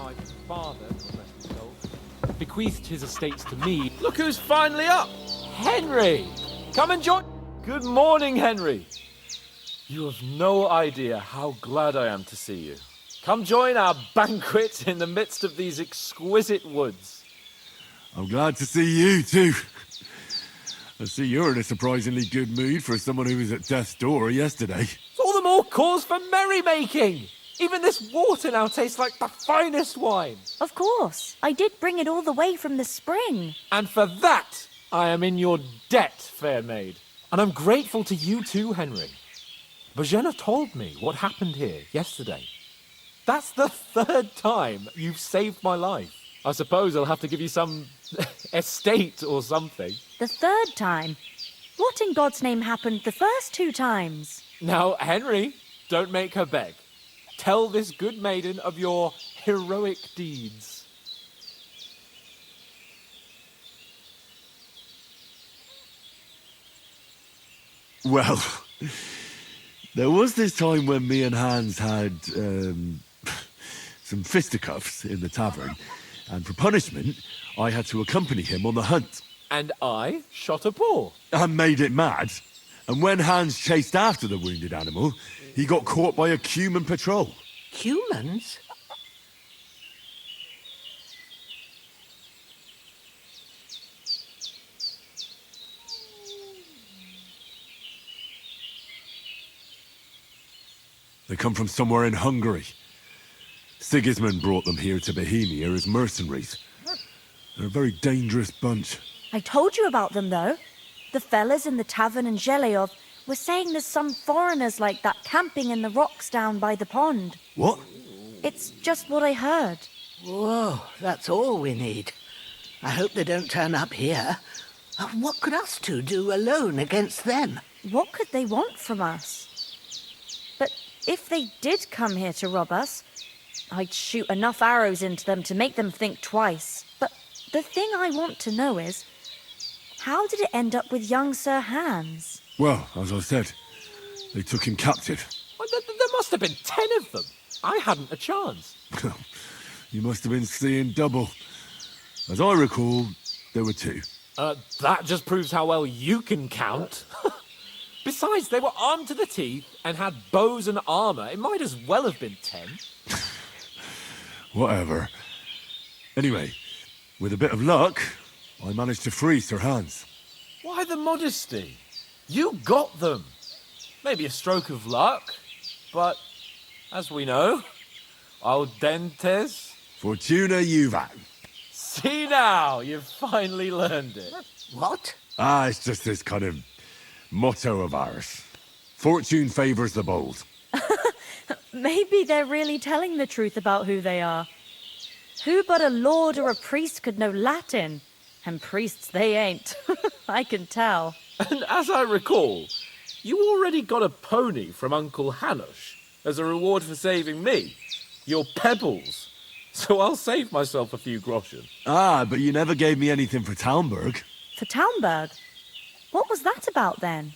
My father, God rest his soul, bequeathed his estates to me. Look who's finally up! Henry! Come and join... Good morning, Henry! You have no idea how glad I am to see you. Come join our banquet in the midst of these exquisite woods. I'm glad to see you, too. I see you're in a surprisingly good mood for someone who was at death's door yesterday. It's all the more cause for merrymaking! Even this water now tastes like the finest wine. Of course. I did bring it all the way from the spring. And for that, I am in your debt, fair maid. And I'm grateful to you too, Henry. Bojena told me what happened here yesterday. That's the third time you've saved my life. I suppose I'll have to give you some estate or something. The third time? What in God's name happened the first 2 times? Now, Henry, don't make her beg. Tell this good maiden of your heroic deeds. Well, there was this time when me and Hans had, some fisticuffs in the tavern, and for punishment, I had to accompany him on the hunt. And I shot a boar. And made it mad. And when Hans chased after the wounded animal, he got caught by a human patrol. Humans? They come from somewhere in Hungary. Sigismund brought them here to Bohemia as mercenaries. They're a very dangerous bunch. I told you about them, though. The fellas in the tavern in Zheleov were saying there's some foreigners like that camping in the rocks down by the pond. What? It's just what I heard. Whoa, that's all we need. I hope they don't turn up here. What could us two do alone against them? What could they want from us? But if they did come here to rob us, I'd shoot enough arrows into them to make them think twice. But the thing I want to know is, how did it end up with young Sir Hans? Well, as I said, they took him captive. Well, there must have been 10 of them. I hadn't a chance. You must have been seeing double. As I recall, there were 2. That just proves how well you can count. Besides, they were armed to the teeth and had bows and armor. It might as well have been 10. Whatever. Anyway, with a bit of luck, I managed to free Sir Hans. Why the modesty? You got them. Maybe a stroke of luck, but as we know, audentes. Fortuna juvat. See now, you've finally learned it. What? It's just this kind of motto of ours. Fortune favors the bold. Maybe they're really telling the truth about who they are. Who but a lord or a priest could know Latin? And priests they ain't. I can tell. And as I recall, you already got a pony from Uncle Hanush as a reward for saving me. Your pebbles. So I'll save myself a few groschen. But you never gave me anything for Talmberg. For Talmberg? What was that about then?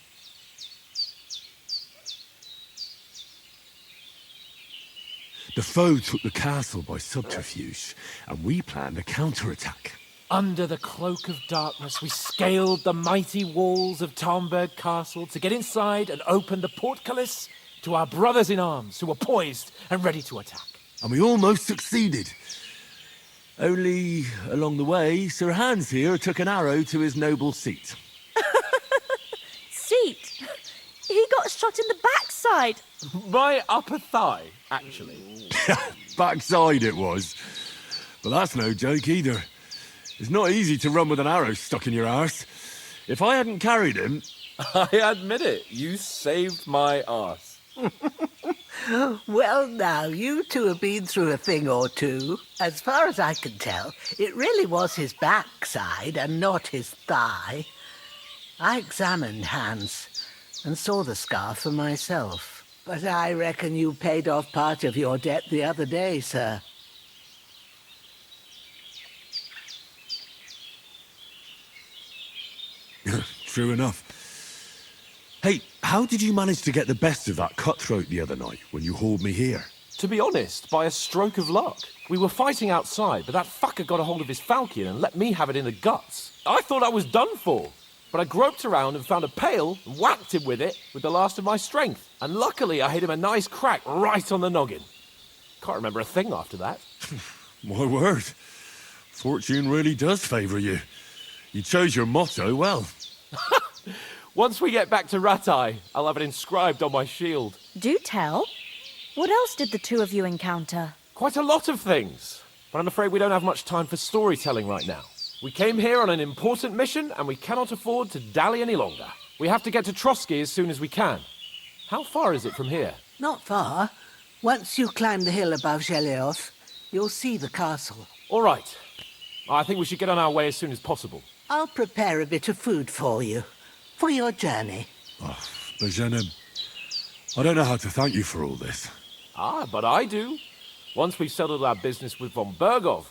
The foe took the castle by subterfuge, and we planned a counterattack. Under the cloak of darkness, we scaled the mighty walls of Talmberg Castle to get inside and open the portcullis to our brothers in arms who were poised and ready to attack. And we almost succeeded. Only, along the way, Sir Hans here took an arrow to his noble seat. Seat? He got shot in the backside. My upper thigh, actually. Backside it was. But that's no joke either. It's not easy to run with an arrow stuck in your arse. If I hadn't carried him... I admit it, you saved my arse. Well, now, you two have been through a thing or two. As far as I can tell, it really was his backside and not his thigh. I examined Hans and saw the scar for myself. But I reckon you paid off part of your debt the other day, sir. True enough. Hey, how did you manage to get the best of that cutthroat the other night when you hauled me here? To be honest, by a stroke of luck. We were fighting outside, but that fucker got a hold of his falcon and let me have it in the guts. I thought I was done for. But I groped around and found a pail and whacked him with it with the last of my strength. And luckily I hit him a nice crack right on the noggin. Can't remember a thing after that. My word. Fortune really does favour you. You chose your motto well. Once we get back to Ratai, I'll have it inscribed on my shield. Do tell. What else did the two of you encounter? Quite a lot of things. But I'm afraid we don't have much time for storytelling right now. We came here on an important mission, and we cannot afford to dally any longer. We have to get to Trotsky as soon as we can. How far is it from here? Not far. Once you climb the hill above Zhelioth, you'll see the castle. All right. I think we should get on our way as soon as possible. I'll prepare a bit of food for you, for your journey. Oh, Bajana, I don't know how to thank you for all this. Ah, but I do. Once we've settled our business with von Bergov,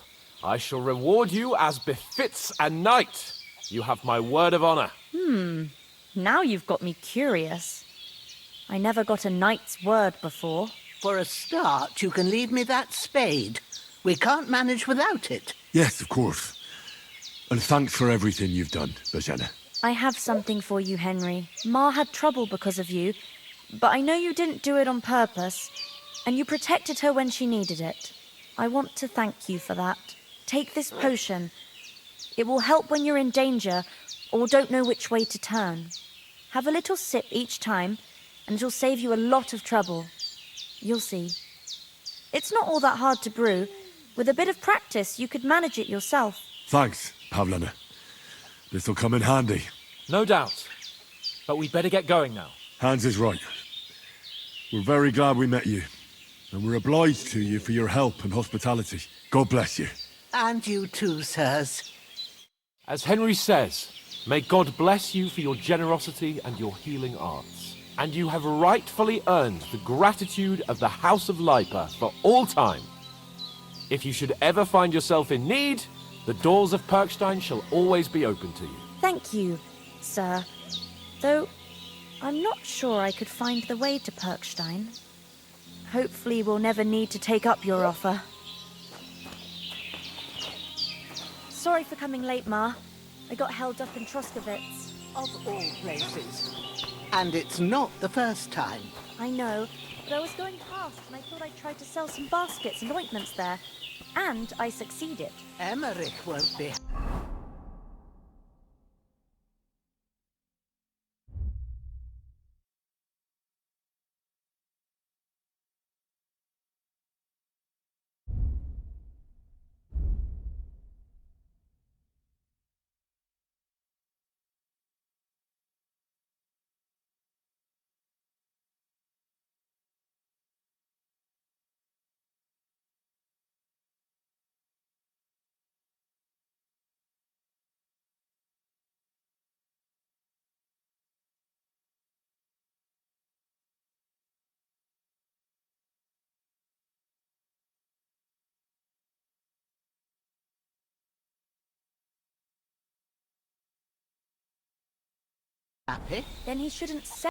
I shall reward you as befits a knight. You have my word of honor. Now you've got me curious. I never got a knight's word before. For a start, you can leave me that spade. We can't manage without it. Yes, of course. And thanks for everything you've done, Bajana. I have something for you, Henry. Ma had trouble because of you, but I know you didn't do it on purpose, and you protected her when she needed it. I want to thank you for that. Take this potion. It will help when you're in danger or don't know which way to turn. Have a little sip each time, and it'll save you a lot of trouble. You'll see. It's not all that hard to brew. With a bit of practice, you could manage it yourself. Thanks, Pavlana. This'll come in handy. No doubt. But we'd better get going now. Hans is right. We're very glad we met you. And we're obliged to you for your help and hospitality. God bless you. And you too, sirs. As Henry says, may God bless you for your generosity and your healing arts. And you have rightfully earned the gratitude of the House of Lipa for all time. If you should ever find yourself in need, the doors of Perkstein shall always be open to you. Thank you, sir. Though, I'm not sure I could find the way to Perkstein. Hopefully we'll never need to take up your offer. Sorry for coming late, Ma. I got held up in Troskowitz. Of all places. And it's not the first time. I know, but I was going past and I thought I'd try to sell some baskets and ointments there. And I succeeded. Emmerich won't be. Happy? Then he shouldn't say.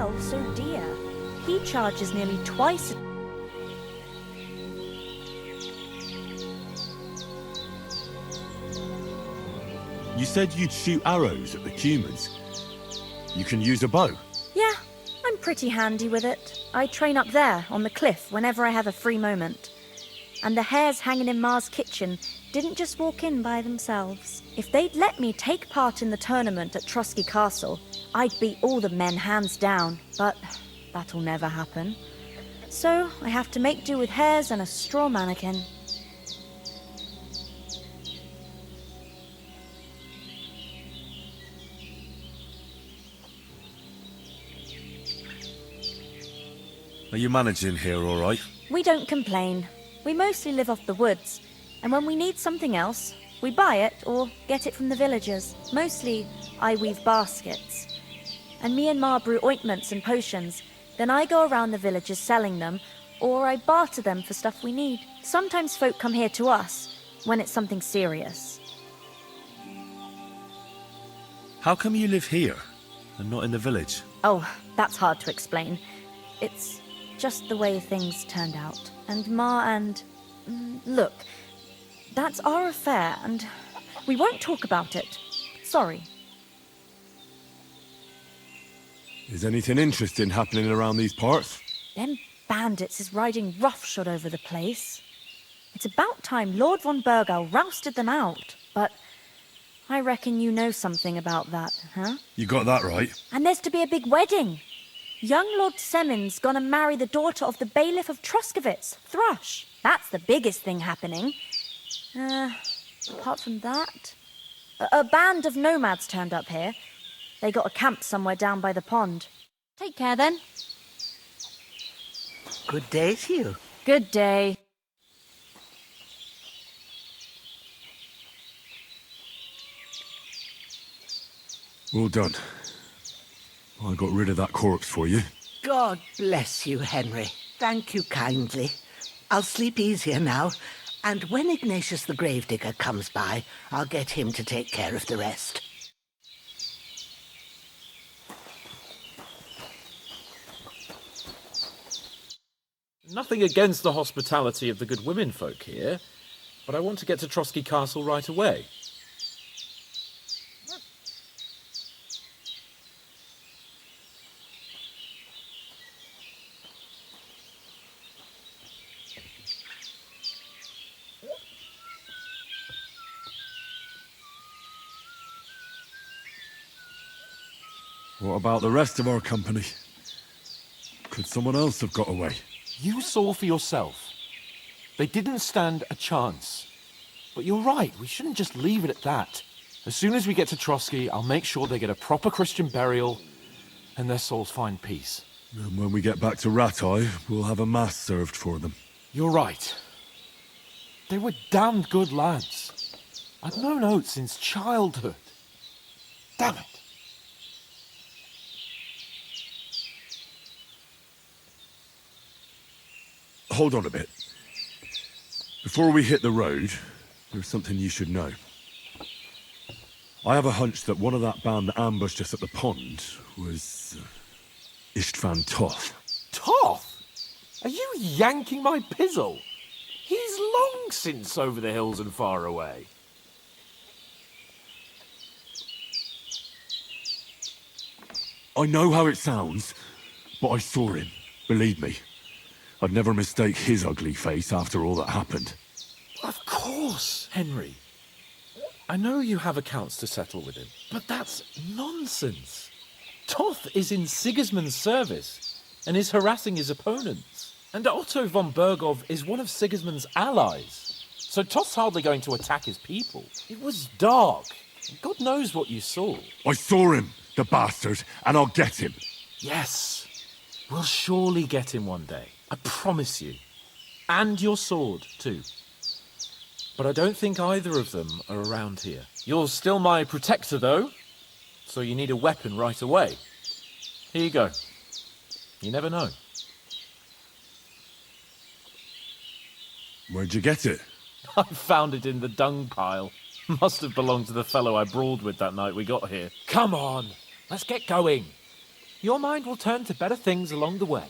sell so dear? He charges nearly twice. You said you'd shoot arrows at the humans. You can use a bow. Yeah, I'm pretty handy with it. I train up there on the cliff whenever I have a free moment. And the hares hanging in Ma's kitchen didn't just walk in by themselves. If they'd let me take part in the tournament at Trusky Castle, I'd beat all the men hands down, but that'll never happen. So I have to make do with hares and a straw mannequin. Are you managing here all right? We don't complain. We mostly live off the woods, and when we need something else, we buy it or get it from the villagers. Mostly, I weave baskets. And me and Ma brew ointments and potions. Then I go around the villages selling them, or I barter them for stuff we need. Sometimes folk come here to us, when it's something serious. How come you live here and not in the village? Oh, that's hard to explain. It's just the way things turned out. And Ma and... Look, that's our affair, and we won't talk about it. Sorry. Is anything interesting happening around these parts? Them bandits is riding roughshod over the place. It's about time Lord von Burgau rousted them out. But I reckon you know something about that, huh? You got that right. And there's to be a big wedding. Young Lord Semin's gonna marry the daughter of the bailiff of Truskowitz, Thrush. That's the biggest thing happening. Apart from that... A band of nomads turned up here. They got a camp somewhere down by the pond. Take care, then. Good day to you. Good day. Well done. I got rid of that corpse for you. God bless you, Henry. Thank you kindly. I'll sleep easier now, and when Ignatius the Gravedigger comes by, I'll get him to take care of the rest. Nothing against the hospitality of the good women folk here, but I want to get to Trosky Castle right away. What about the rest of our company? Could someone else have got away? You saw for yourself. They didn't stand a chance. But you're right, we shouldn't just leave it at that. As soon as we get to Trosky, I'll make sure they get a proper Christian burial and their souls find peace. And when we get back to Rattay, we'll have a mass served for them. You're right. They were damned good lads. I've known Oates since childhood. Damn it. Hold on a bit. Before we hit the road, there's something you should know. I have a hunch that one of that band that ambushed us at the pond was Istvan Toth. Toth? Are you yanking my pizzle? He's long since over the hills and far away. I know how it sounds, but I saw him. Believe me. I'd never mistake his ugly face after all that happened. Of course, Henry. I know you have accounts to settle with him, but that's nonsense. Toth is in Sigismund's service and is harassing his opponents. And Otto von Bergov is one of Sigismund's allies. So Toth's hardly going to attack his people. It was dark. God knows what you saw. I saw him, the bastard, and I'll get him. Yes, we'll surely get him one day. I promise you. And your sword, too. But I don't think either of them are around here. You're still my protector, though, so you need a weapon right away. Here you go. You never know. Where'd you get it? I found it in the dung pile. Must have belonged to the fellow I brawled with that night we got here. Come on, let's get going. Your mind will turn to better things along the way.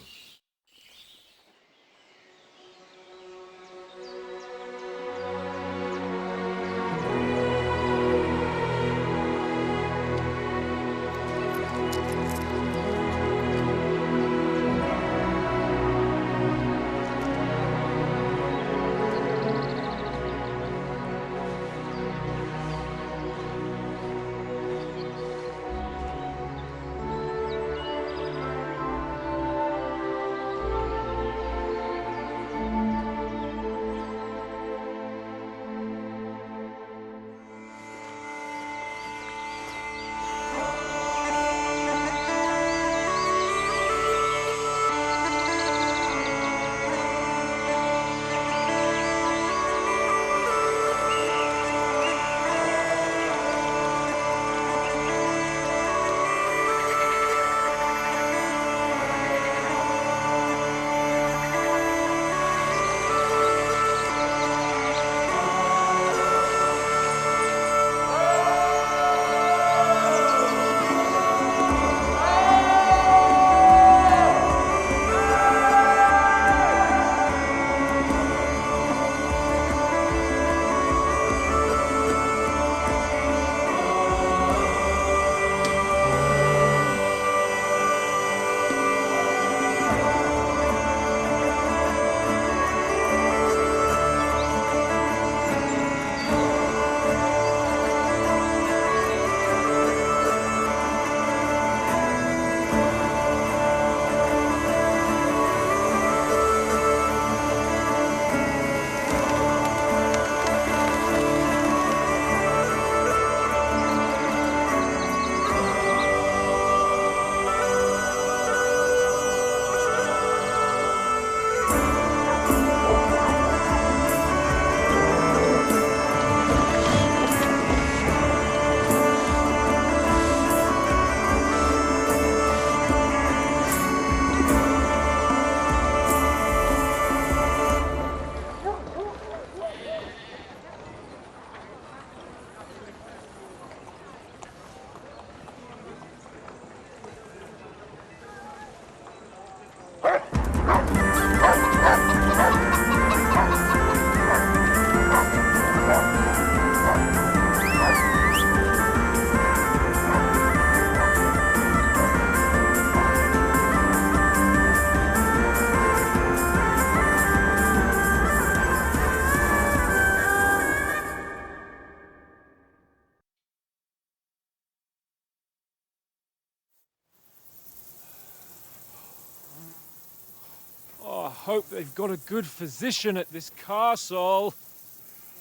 Oh, I hope they've got a good physician at this castle.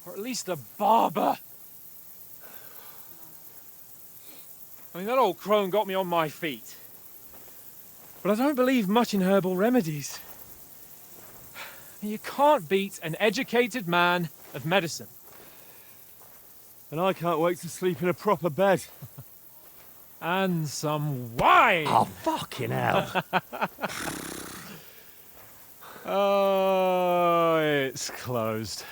Or at least a barber. I mean, that old crone got me on my feet. But I don't believe much in herbal remedies. You can't beat an educated man of medicine. And I can't wait to sleep in a proper bed. And some wine! Oh, fucking hell. Oh, it's closed.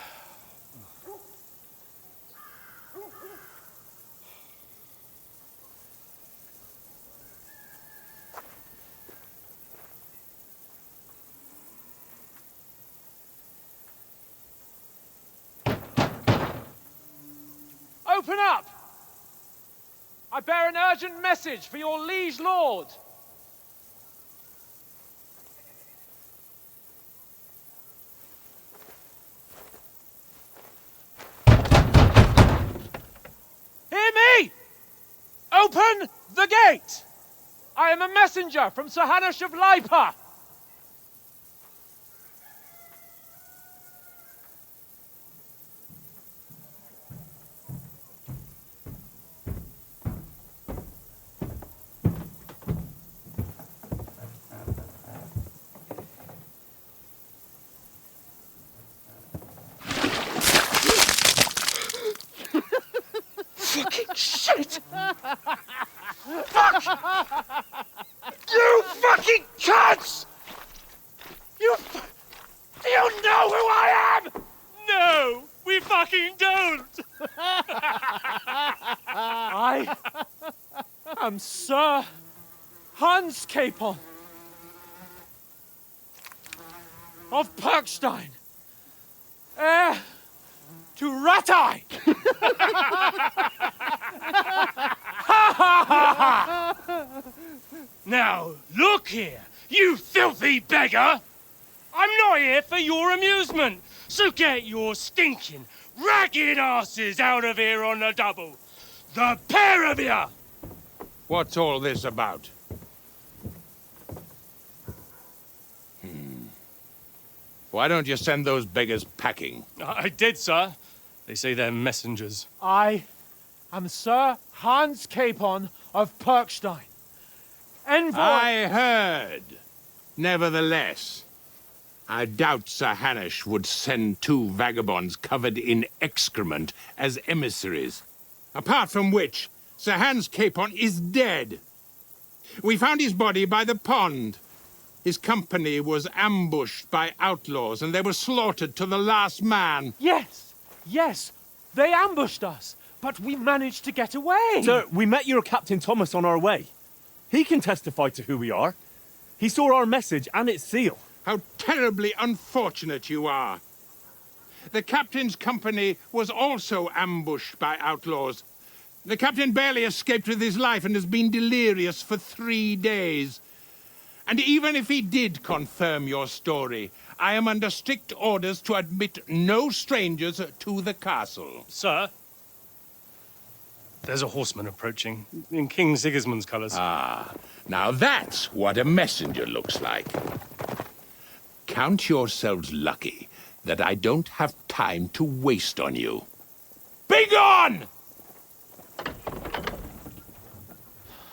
Open up! I bear an urgent message for your liege lord. Hear me! Open the gate! I am a messenger from Sir Hanush of Lipa. Fucking shit! Fuck! You fucking cunts! Do you know who I am? No, we fucking don't! I am Sir Hans Capon of Perkstein, heir to Ratai. Now, look here, you filthy beggar! I'm not here for your amusement, so get your stinking, ragged asses out of here on the double. The pair of you! What's all this about? Why don't you send those beggars packing? I did, sir. They say they're messengers. I am Sir Hans Capon of Perkstein, envoy. I heard. Nevertheless, I doubt Sir Hanush would send two vagabonds covered in excrement as emissaries. Apart from which, Sir Hans Capon is dead. We found his body by the pond. His company was ambushed by outlaws, and they were slaughtered to the last man. Yes, yes, they ambushed us, but we managed to get away. Sir, we met your Captain Thomas on our way. He can testify to who we are. He saw our message and its seal. How terribly unfortunate you are. The captain's company was also ambushed by outlaws. The captain barely escaped with his life and has been delirious for 3 days. And even if he did confirm your story, I am under strict orders to admit no strangers to the castle. Sir, there's a horseman approaching, in King Sigismund's colours. Ah, now that's what a messenger looks like. Count yourselves lucky that I don't have time to waste on you. Be gone!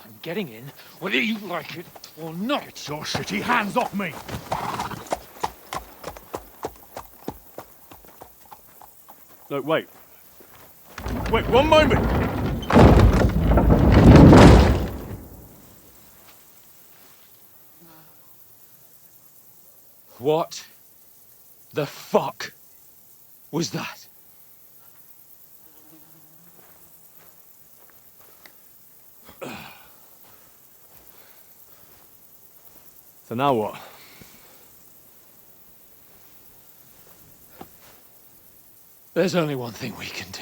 I'm getting in, whether you like it or not. Get your shitty hands off me! Look, wait. Wait, one moment! What the fuck was that? So now what? There's only one thing we can do.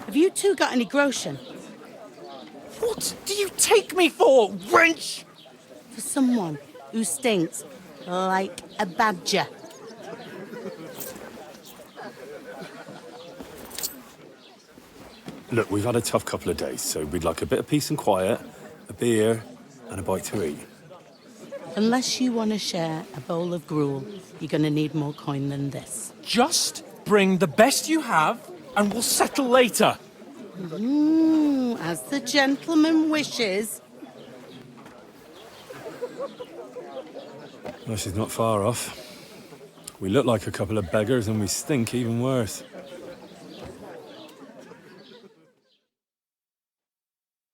Have you two got any groschen? What do you take me for, wench? For someone who stinks like a badger. Look, we've had a tough couple of days, so we'd like a bit of peace and quiet, a beer, and a bite to eat. Unless you want to share a bowl of gruel, you're going to need more coin than this. Just bring the best you have, and we'll settle later. As the gentleman wishes. Well, she's not far off. We look like a couple of beggars, and we stink even worse.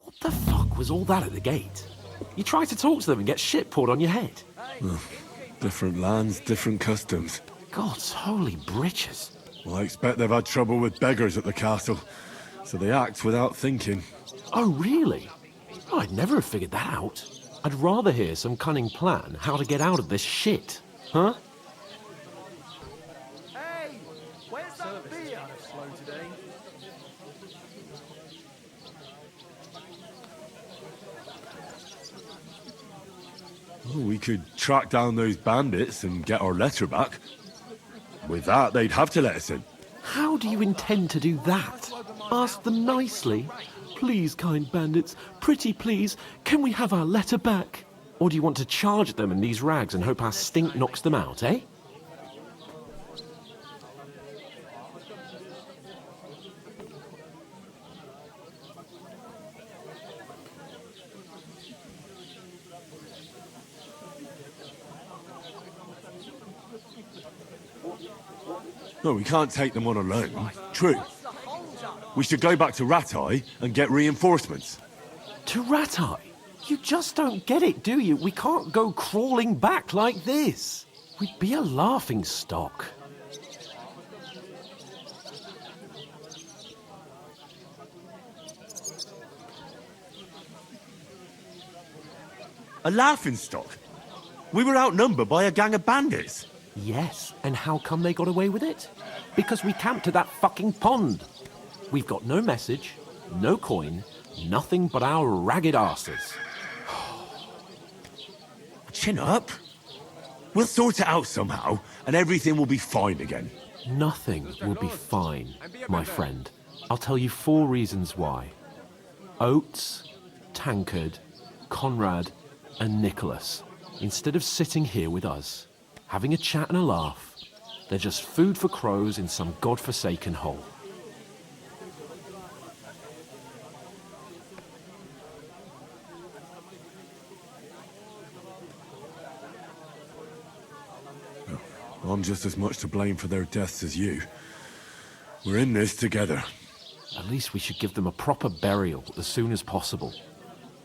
What the fuck was all that at the gate? You try to talk to them and get shit poured on your head. Different lands, different customs. God's holy britches. Well, I expect they've had trouble with beggars at the castle, so they act without thinking. Oh, really? Oh, I'd never have figured that out. I'd rather hear some cunning plan how to get out of this shit. Huh? Hey, where's that beer? Oh, we could track down those bandits and get our letter back. With that, they'd have to let us in. How do you intend to do that? Ask them nicely. Please, kind bandits, pretty please, can we have our letter back? Or do you want to charge them in these rags and hope our stink knocks them out, eh? No, we can't take them on alone. True. We should go back to Ratai and get reinforcements. To Ratai? You just don't get it, do you? We can't go crawling back like this. We'd be a laughing stock. A laughingstock? We were outnumbered by a gang of bandits. Yes, and how come they got away with it? Because we camped at that fucking pond. We've got no message, no coin, nothing but our ragged arses. Chin up. We'll sort it out somehow, and everything will be fine again. Nothing will be fine, my friend. I'll tell you 4 reasons why. Oates, Tankard, Conrad, and Nicholas, instead of sitting here with us, having a chat and a laugh, they're just food for crows in some godforsaken hole. I'm just as much to blame for their deaths as you. We're in this together. At least we should give them a proper burial as soon as possible.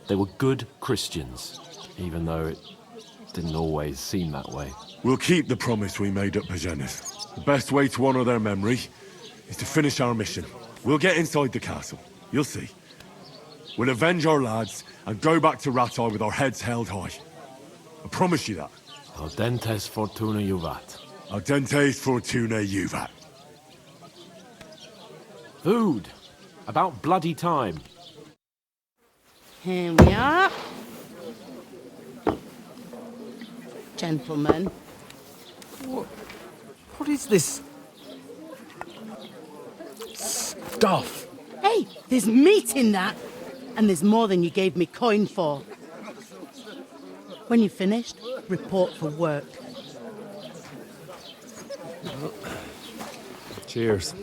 They were good Christians, even though it didn't always seem that way. We'll keep the promise we made at Pagenis. The best way to honor their memory is to finish our mission. We'll get inside the castle. You'll see. We'll avenge our lads and go back to Ratai with our heads held high. I promise you that. Audentes fortuna juvat. Audentes fortuna juvat. Food! About bloody time. Here we are. Gentlemen. What is this stuff? Hey, there's meat in that. And there's more than you gave me coin for. When you're finished, report for work. Cheers.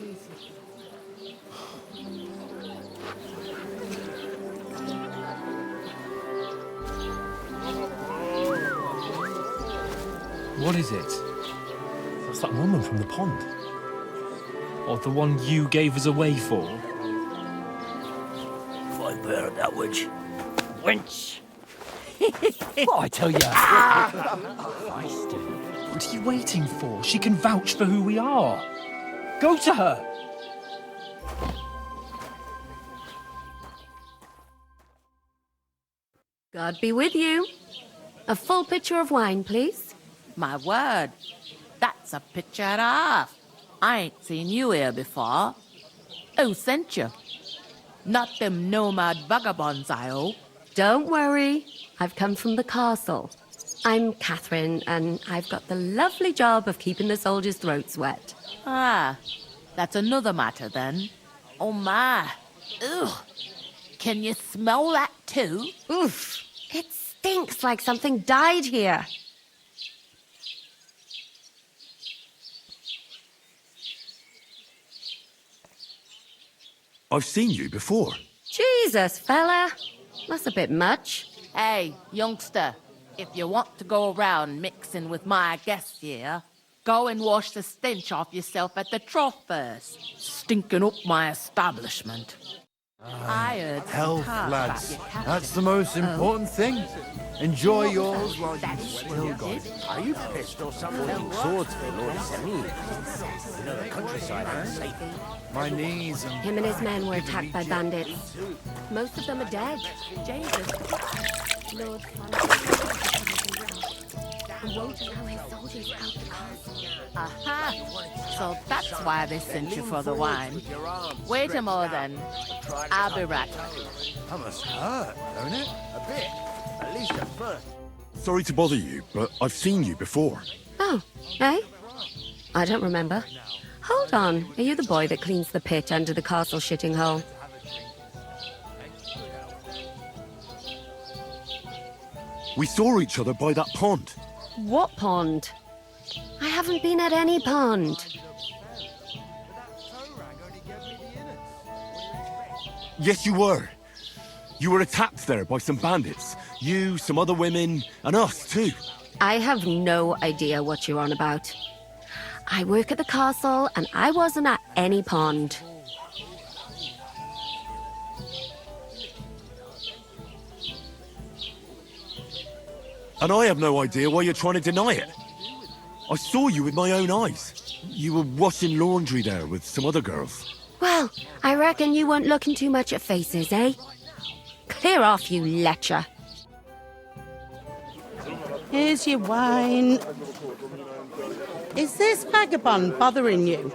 What is it? That's that woman from the pond. Or the one you gave us away for? I bear that witch. Wench! What I tell you? What are you waiting for? She can vouch for who we are. Go to her. God be with you. A full pitcher of wine, please. My word, that's a picture and a half. I ain't seen you here before. Who sent you? Not them nomad vagabonds, I hope. Don't worry. I've come from the castle. I'm Catherine, and I've got the lovely job of keeping the soldiers' throats wet. Ah, that's another matter then. Oh my. Ugh. Can you smell that too? Oof. It stinks like something died here. I've seen you before. Jesus, fella. That's a bit much. Hey, youngster, if you want to go around mixing with my guests here, go and wash the stench off yourself at the trough first. Stinking up my establishment. I heard some Health, talk about lads. your captain. That's the most important thing. Enjoy yours while you That's still what got you it. did. Are you pissed or something? Holding swords for Lord Semi. You know, the countryside ain't safe. My knees and... Him and his men were attacked by bandits. Most of them are dead. Jesus. Lord and won't allow his soldiers out the castle. Aha! So that's why they sent you for the wine. Wait a moment then. I'll be right. That must hurt, don't it? A bit. At least at first. Sorry to bother you, but I've seen you before. Oh, eh? I don't remember. Hold on. Are you the boy that cleans the pit under the castle shitting hole? We saw each other by that pond. What pond? I haven't been at any pond. Yes, you were. You were attacked there by some bandits. You, some other women, and us too. I have no idea what you're on about. I work at the castle, and I wasn't at any pond. And I have no idea why you're trying to deny it. I saw you with my own eyes. You were washing laundry there with some other girls. Well, I reckon you weren't looking too much at faces, eh? Clear off, you lecher. Here's your wine. Is this vagabond bothering you?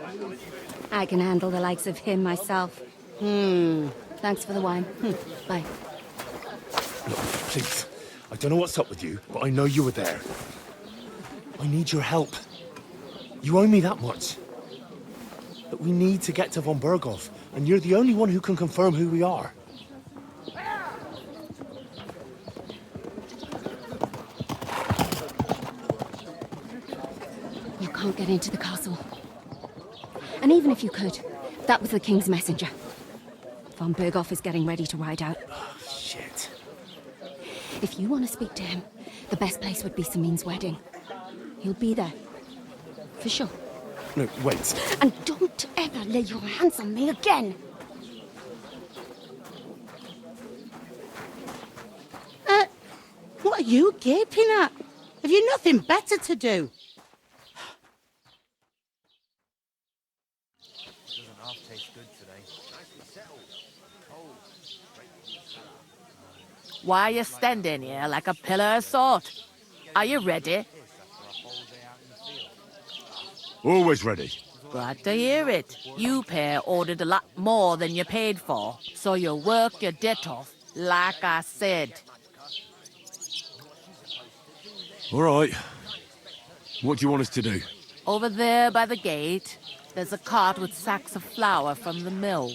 I can handle the likes of him myself. Thanks for the wine. Bye. Look, please. I don't know what's up with you, but I know you were there. I need your help. You owe me that much. But we need to get to von Berghoff, and you're the only one who can confirm who we are. You can't get into the castle. And even if you could, that was the King's messenger. Von Berghoff is getting ready to ride out. Oh, shit. If you want to speak to him, the best place would be Samin's wedding. He'll be there. For sure. No, wait. And don't ever lay your hands on me again! What are you gaping at? Have you nothing better to do? Why are you standing here like a pillar of salt? Are you ready? Always ready. Glad to hear it. You pair ordered a lot more than you paid for, so you work your debt off, like I said. All right. What do you want us to do? Over there by the gate, there's a cart with sacks of flour from the mill.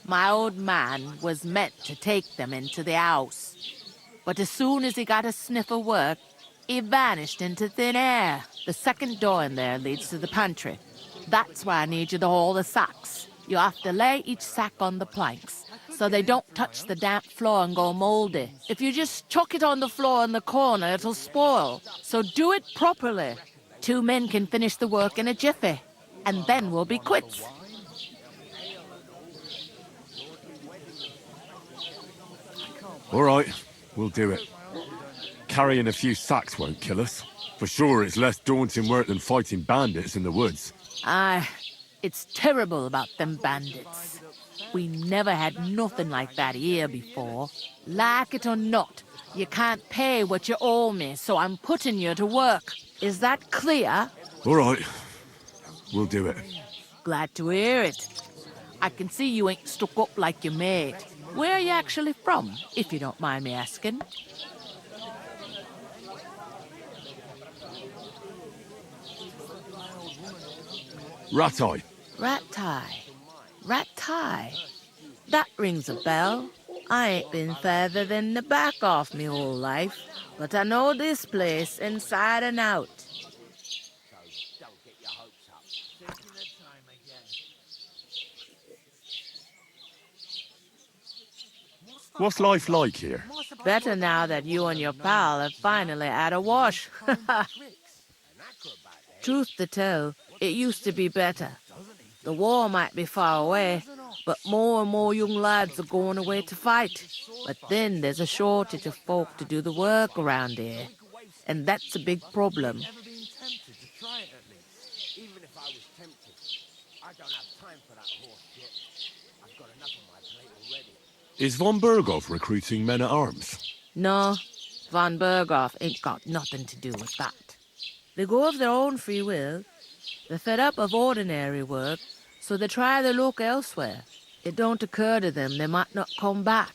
My old man was meant to take them into the house. But as soon as he got a sniff of work, he vanished into thin air. The second door in there leads to the pantry. That's why I need you to haul the sacks. You have to lay each sack on the planks, so they don't touch the damp floor and go moldy. If you just chuck it on the floor in the corner, it'll spoil. So do it properly. 2 men can finish the work in a jiffy, and then we'll be quits. All right, we'll do it. Carrying a few sacks won't kill us. For sure, it's less daunting work than fighting bandits in the woods. Aye, it's terrible about them bandits. We never had nothing like that here before. Like it or not, you can't pay what you owe me, so I'm putting you to work. Is that clear? All right, we'll do it. Glad to hear it. I can see you ain't stuck up like your mate. Where are you actually from, if you don't mind me asking? Ratai. Ratai. That rings a bell. I ain't been further than the back off me whole life, but I know this place inside and out. What's life like here? Better now that you and your pal have finally had a wash. Truth to tell, it used to be better. The war might be far away, but more and more young lads are going away to fight. But then there's a shortage of folk to do the work around here, and that's a big problem. Is von Berghoff recruiting men-at-arms? No, von Berghoff ain't got nothing to do with that. They go of their own free will. They're fed up of ordinary work, so they try their luck elsewhere. It don't occur to them they might not come back.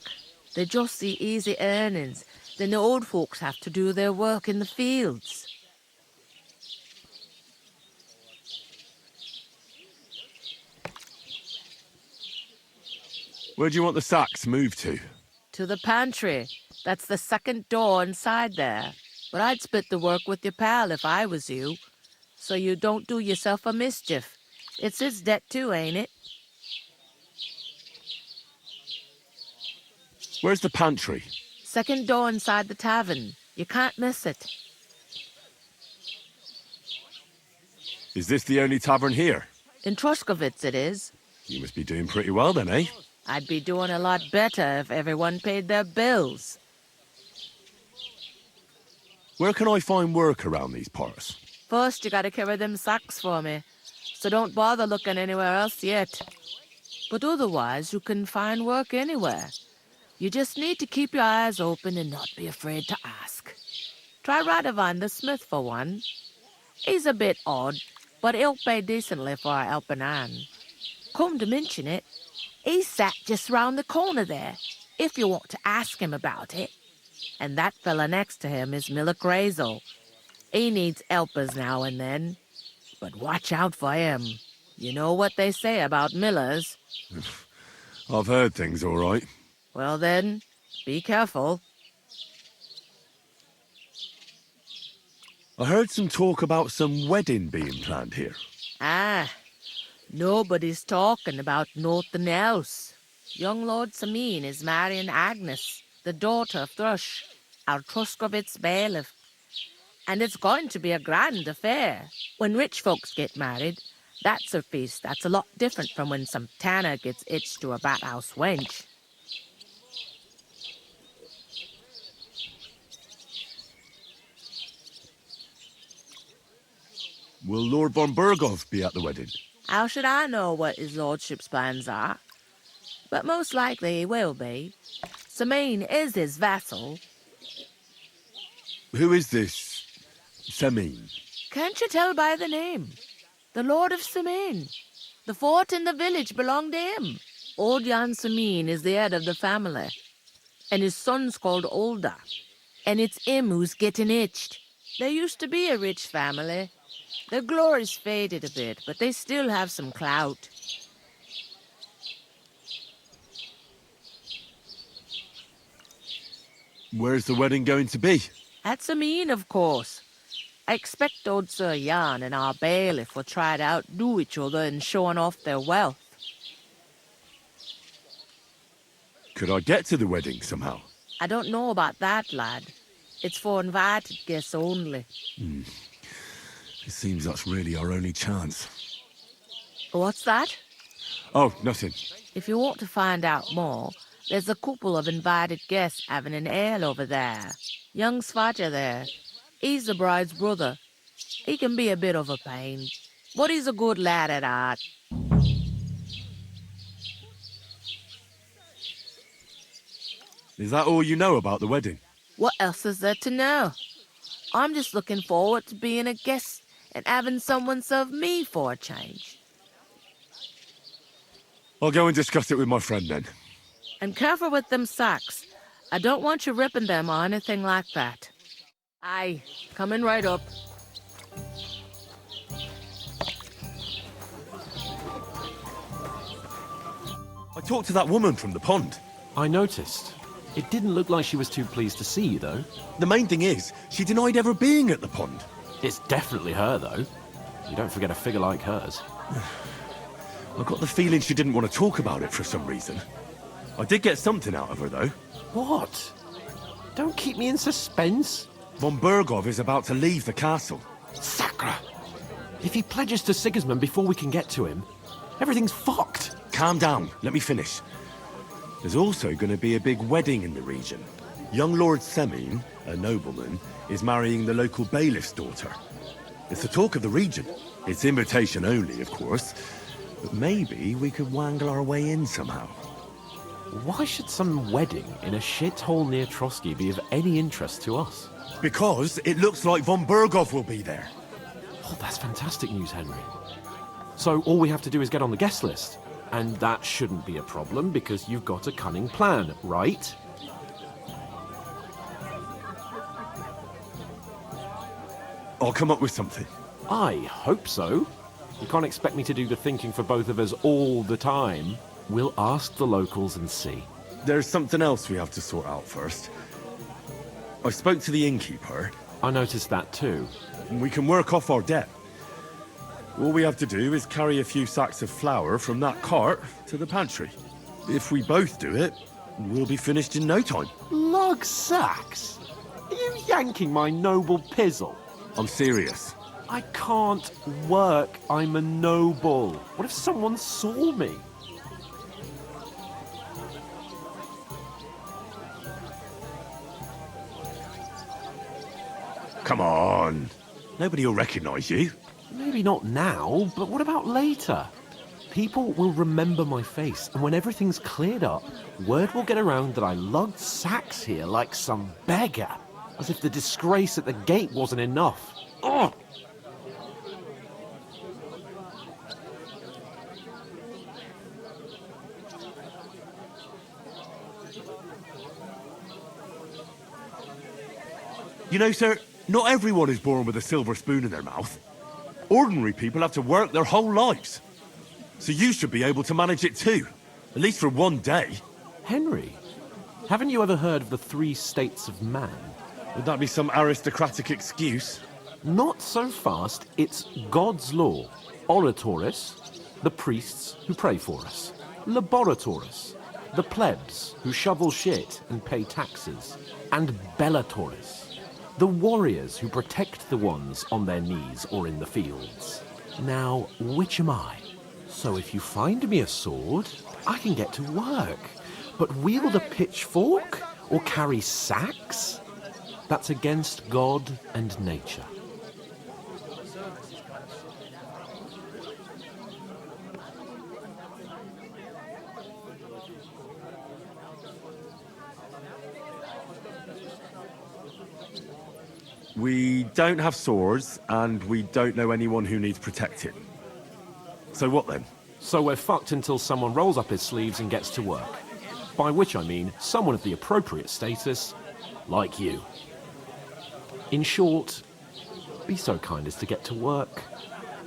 They just see easy earnings. Then the old folks have to do their work in the fields. Where do you want the sacks moved to? To the pantry. That's the second door inside there. But I'd split the work with your pal if I was you, so you don't do yourself a mischief. It's his debt too, ain't it? Where's the pantry? Second door inside the tavern. You can't miss it. Is this the only tavern here? In Troskovitz it is. You must be doing pretty well then, eh? I'd be doing a lot better if everyone paid their bills. Where can I find work around these parts? First, you gotta carry them sacks for me, so don't bother looking anywhere else yet. But otherwise, you can find work anywhere. You just need to keep your eyes open and not be afraid to ask. Try Radovan the smith for one. He's a bit odd, but he'll pay decently for a helping hand. Come to mention it, he's sat just round the corner there, if you want to ask him about it. And that fella next to him is Miller Grazel. He needs helpers now and then, but watch out for him. You know what they say about Millers. I've heard things all right. Well then, be careful. I heard some talk about some wedding being planned here. Ah, nobody's talking about nothing else. Young Lord Samin is marrying Agnes, the daughter of Thrush, our Troskovitz bailiff. And it's going to be a grand affair. When rich folks get married, that's a feast that's a lot different from when some tanner gets hitched to a bathhouse wench. Will Lord von Burgov be at the wedding? How should I know what his lordship's plans are? But most likely he will be. Samin is his vassal. Who is this Semin? Can't you tell by the name? The Lord of Samin. The fort and the village belong to him. Old Jan Samin is the head of the family. And his son's called Olda. And it's him who's getting itched. There used to be a rich family. Their glory's faded a bit, but they still have some clout. Where's the wedding going to be? At Samin, of course. I expect old Sir Jan and our bailiff will try to outdo each other in showing off their wealth. Could I get to the wedding somehow? I don't know about that, lad. It's for invited guests only. It seems that's really our only chance. What's that? Oh, nothing. If you want to find out more, there's a couple of invited guests having an ale over there. Young Svaja there. He's the bride's brother. He can be a bit of a pain, but he's a good lad at heart. Is that all you know about the wedding? What else is there to know? I'm just looking forward to being a guest and having someone serve me for a change. I'll go and discuss it with my friend then. And careful with them sacks. I don't want you ripping them or anything like that. Aye, coming right up. I talked to that woman from the pond. I noticed. It didn't look like she was too pleased to see you, though. The main thing is, she denied ever being at the pond. It's definitely her, though. You don't forget a figure like hers. I got the feeling she didn't want to talk about it for some reason. I did get something out of her, though. What? Don't keep me in suspense. Von Burgov is about to leave the castle. Sacra! If he pledges to Sigismund before we can get to him, everything's fucked. Calm down. Let me finish. There's also going to be a big wedding in the region. Young Lord Semin, a nobleman, is marrying the local bailiff's daughter. It's the talk of the region. It's invitation only, of course. But maybe we could wangle our way in somehow. Why should some wedding in a shithole near Trotsky be of any interest to us? Because it looks like von Burgov will be there. Oh, that's fantastic news, Henry. So all we have to do is get on the guest list. And that shouldn't be a problem because you've got a cunning plan, right? I'll come up with something. I hope so. You can't expect me to do the thinking for both of us all the time. We'll ask the locals and see. There's something else we have to sort out first. I spoke to the innkeeper. I noticed that too. We can work off our debt. All we have to do is carry a few sacks of flour from that cart to the pantry. If we both do it, we'll be finished in no time. Lug sacks? Are you yanking my noble pizzle? I'm serious. I can't work. I'm a noble. What if someone saw me? Come on. Nobody will recognise you. Maybe not now, but what about later? People will remember my face, and when everything's cleared up, word will get around that I lugged sacks here like some beggar. As if the disgrace at the gate wasn't enough. Ugh! You know, sir, not everyone is born with a silver spoon in their mouth. Ordinary people have to work their whole lives. So you should be able to manage it too. At least for one day. Henry, haven't you ever heard of the 3 states of man? Would that be some aristocratic excuse? Not so fast. It's God's law. Oratoris, the priests who pray for us. Laboratoris, the plebs who shovel shit and pay taxes. And Bellatoris, the warriors who protect the ones on their knees or in the fields. Now, which am I? So if you find me a sword, I can get to work. But wield a pitchfork or carry sacks? That's against God and nature. We don't have swords, and we don't know anyone who needs protecting. So what then? So we're fucked until someone rolls up his sleeves and gets to work. By which I mean someone of the appropriate status, like you. In short, be so kind as to get to work.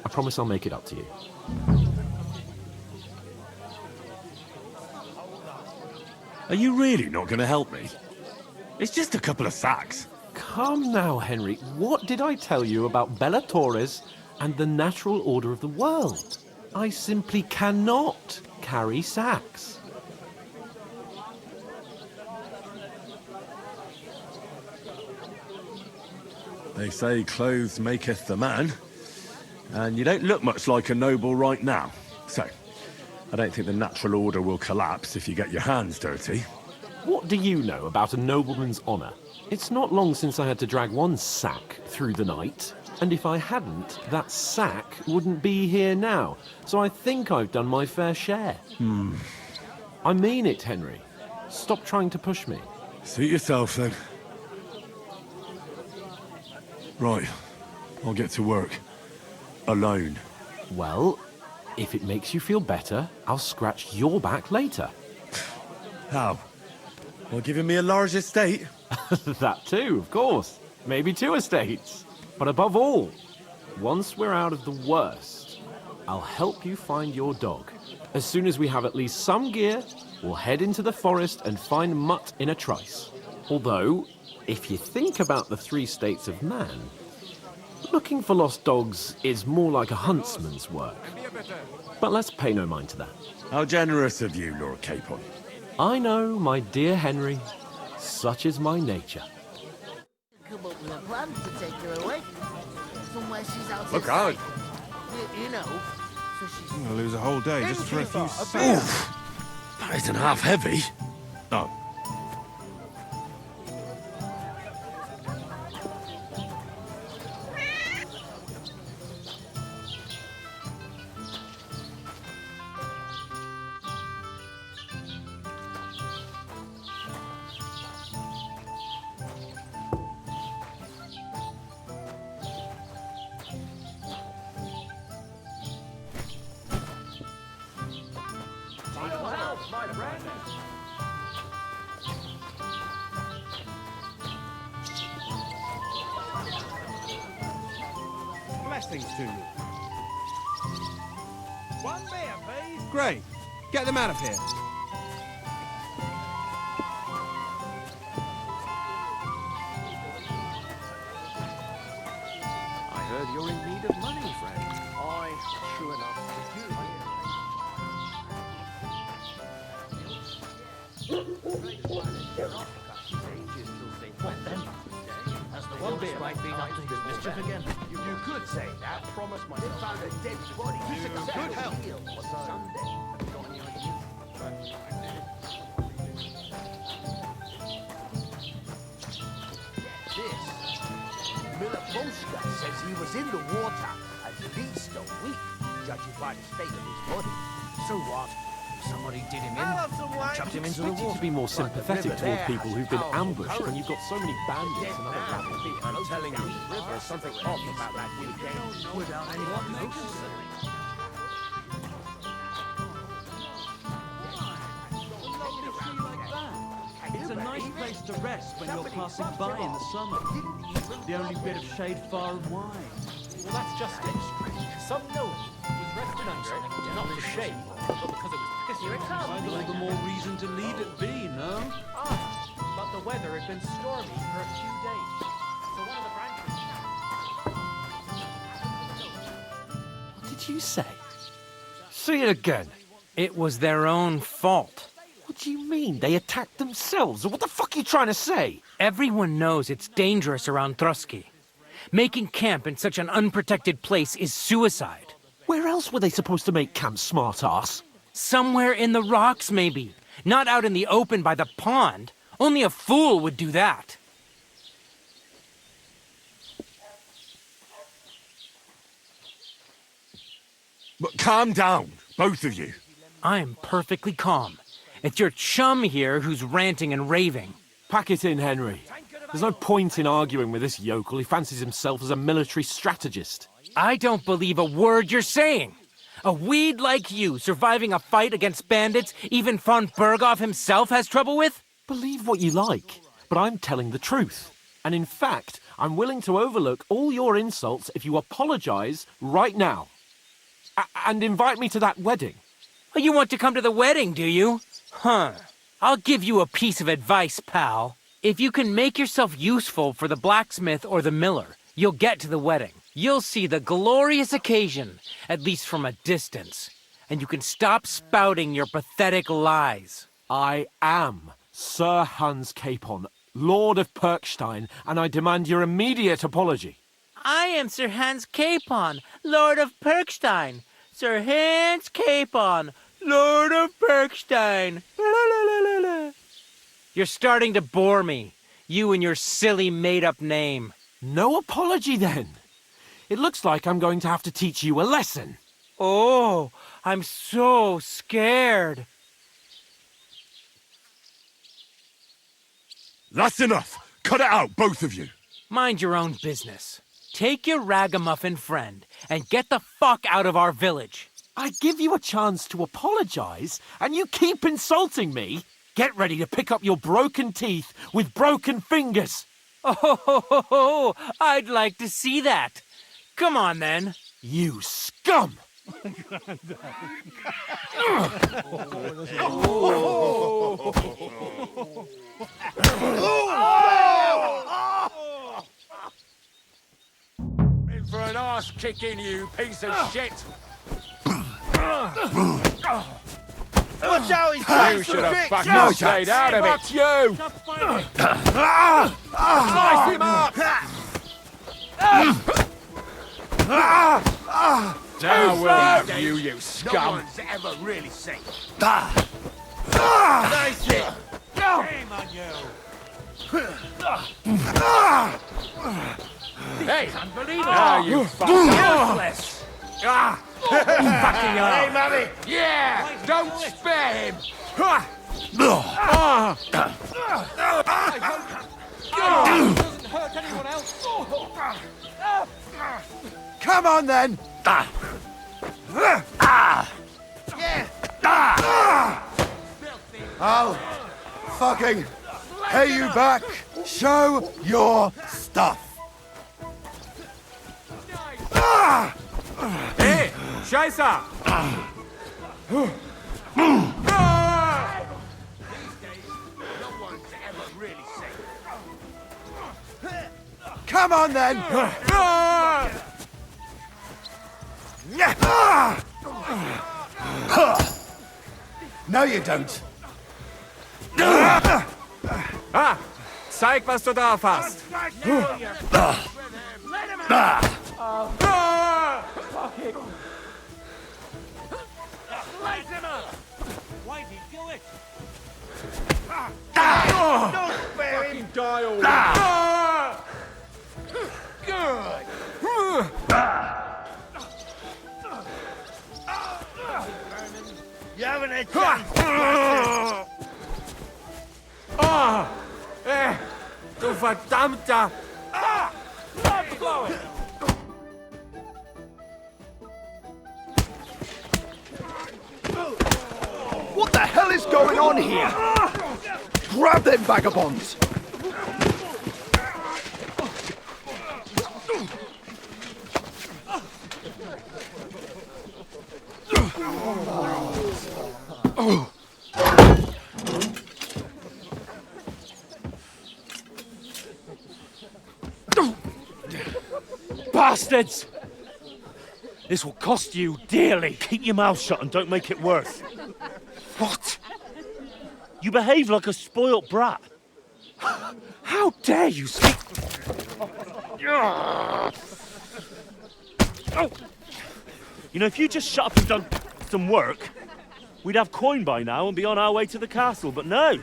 I promise I'll make it up to you. Are you really not going to help me? It's just a couple of sacks. Come now, Henry. What did I tell you about Bellatoris and the natural order of the world? I simply cannot carry sacks. They say clothes maketh the man, and you don't look much like a noble right now. So, I don't think the natural order will collapse if you get your hands dirty. What do you know about a nobleman's honour? It's not long since I had to drag one sack through the night, and if I hadn't, that sack wouldn't be here now. So I think I've done my fair share. I mean it, Henry. Stop trying to push me. Suit yourself, then. Right, I'll get to work. Alone. Well, if it makes you feel better, I'll scratch your back later. How? By giving me a large estate? That too, of course. Maybe 2 estates. But above all, once we're out of the worst, I'll help you find your dog. As soon as we have at least some gear, we'll head into the forest and find Mutt in a trice. Although, if you think about the 3 states of man, looking for lost dogs is more like a huntsman's work. But let's pay no mind to that. How generous of you, Lord Capon. I know, my dear Henry. Such is my nature. Come up with a plan to take her away. Somewhere she's out. Look out. You know. So she's I'm gonna lose a whole day just for a few Oof. sacks. That isn't half heavy. Oh. Blessings to you. One beer, please. Great. Get them out of here. I heard you're in need of money, friend. Aye, true enough. What then? As the one beer might be up to his mischief again. You could say that. Promise my they found a dead body. Good help. Sunday. Got any ideas? This. Miller Polska says he was in the water at least a week, judging by the state of his body. So what? Somebody did him in and chucked him into the Expect you water. to be more But the sympathetic river towards there people has who've been powerful ambushed when currents. you've got so many bandits and other rabble. I'm telling you, there's something off about that weekend without anyone noticing. It's a nice place to rest when you're passing by in the summer. The only bit of shade far and wide. Well, that's just it. Some know was resting under it, not for shade, but because it was pissing. All the more reason to leave it be, no? But the weather had been stormy for a few days. So one of the branches... What did you say? Say it again. It was their own fault. What do you mean? They attacked themselves? What the fuck are you trying to say? Everyone knows it's dangerous around Trotsky. Making camp in such an unprotected place is suicide. Where else were they supposed to make camp, smart-ass? Somewhere in the rocks, maybe. Not out in the open by the pond. Only a fool would do that. But calm down, both of you. I'm perfectly calm. It's your chum here who's ranting and raving. Pack it in, Henry. There's no point in arguing with this yokel. He fancies himself as a military strategist. I don't believe a word you're saying. A weed like you surviving a fight against bandits even von Berghoff himself has trouble with? Believe what you like, but I'm telling the truth. And in fact, I'm willing to overlook all your insults if you apologize right now. And invite me to that wedding. Oh, you want to come to the wedding, do you? Huh. I'll give you a piece of advice, pal. If you can make yourself useful for the blacksmith or the miller, you'll get to the wedding. You'll see the glorious occasion, at least from a distance. And you can stop spouting your pathetic lies. I am Sir Hans Capon, Lord of Perkstein, and I demand your immediate apology. I am Sir Hans Capon, Lord of Perkstein. Sir Hans Capon, Lord of Perkstein. La, la, la, la, la. You're starting to bore me. You and your silly made-up name. No apology, then. It looks like I'm going to have to teach you a lesson. Oh, I'm so scared. That's enough. Cut it out, both of you. Mind your own business. Take your ragamuffin friend and get the fuck out of our village. I give you a chance to apologize, and you keep insulting me. Get ready to pick up your broken teeth with broken fingers. Oh, I'd like to see that. Come on, then. You scum! In for an arse kicking, you piece of shit! Watch out, he's You should have fucking stayed out of it! You! Slice him up! Now we'll have you, you scum! No one's ever really safe. Nice hit! Shame on you. Hey! Unbelievable! Now you fucking useless! Fucking up! Hey, Mummy! Yeah! Don't spare him! Doesn't hurt anyone else. Come on, then! I'll fucking pay you back. Show your stuff. Hey, Scheiße! Come on, then! No, you don't. Zeig, was du drauf hast. Don't spare him! Die already! Good! You haven't a chance! Du verdammter! Blood flowing! What the hell is going on here? Grab them vagabonds! Bastards! This will cost you dearly. Keep your mouth shut and don't make it worse. What? You behave like a spoilt brat. How dare you speak? You know, if you just shut up and done some work, we'd have coin by now and be on our way to the castle. But no,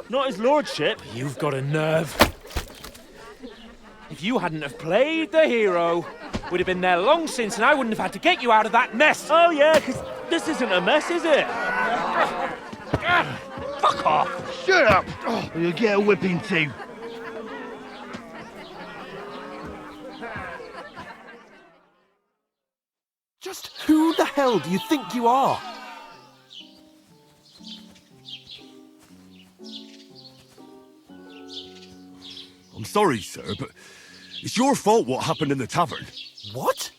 not his lordship. You've got a nerve. If you hadn't have played the hero, we'd have been there long since and I wouldn't have had to get you out of that mess. Oh yeah, because this isn't a mess, is it? Fuck off! Shut up! Or you'll get a whipping too. Just who the hell do you think you are? I'm sorry, sir, but it's your fault what happened in the tavern. What?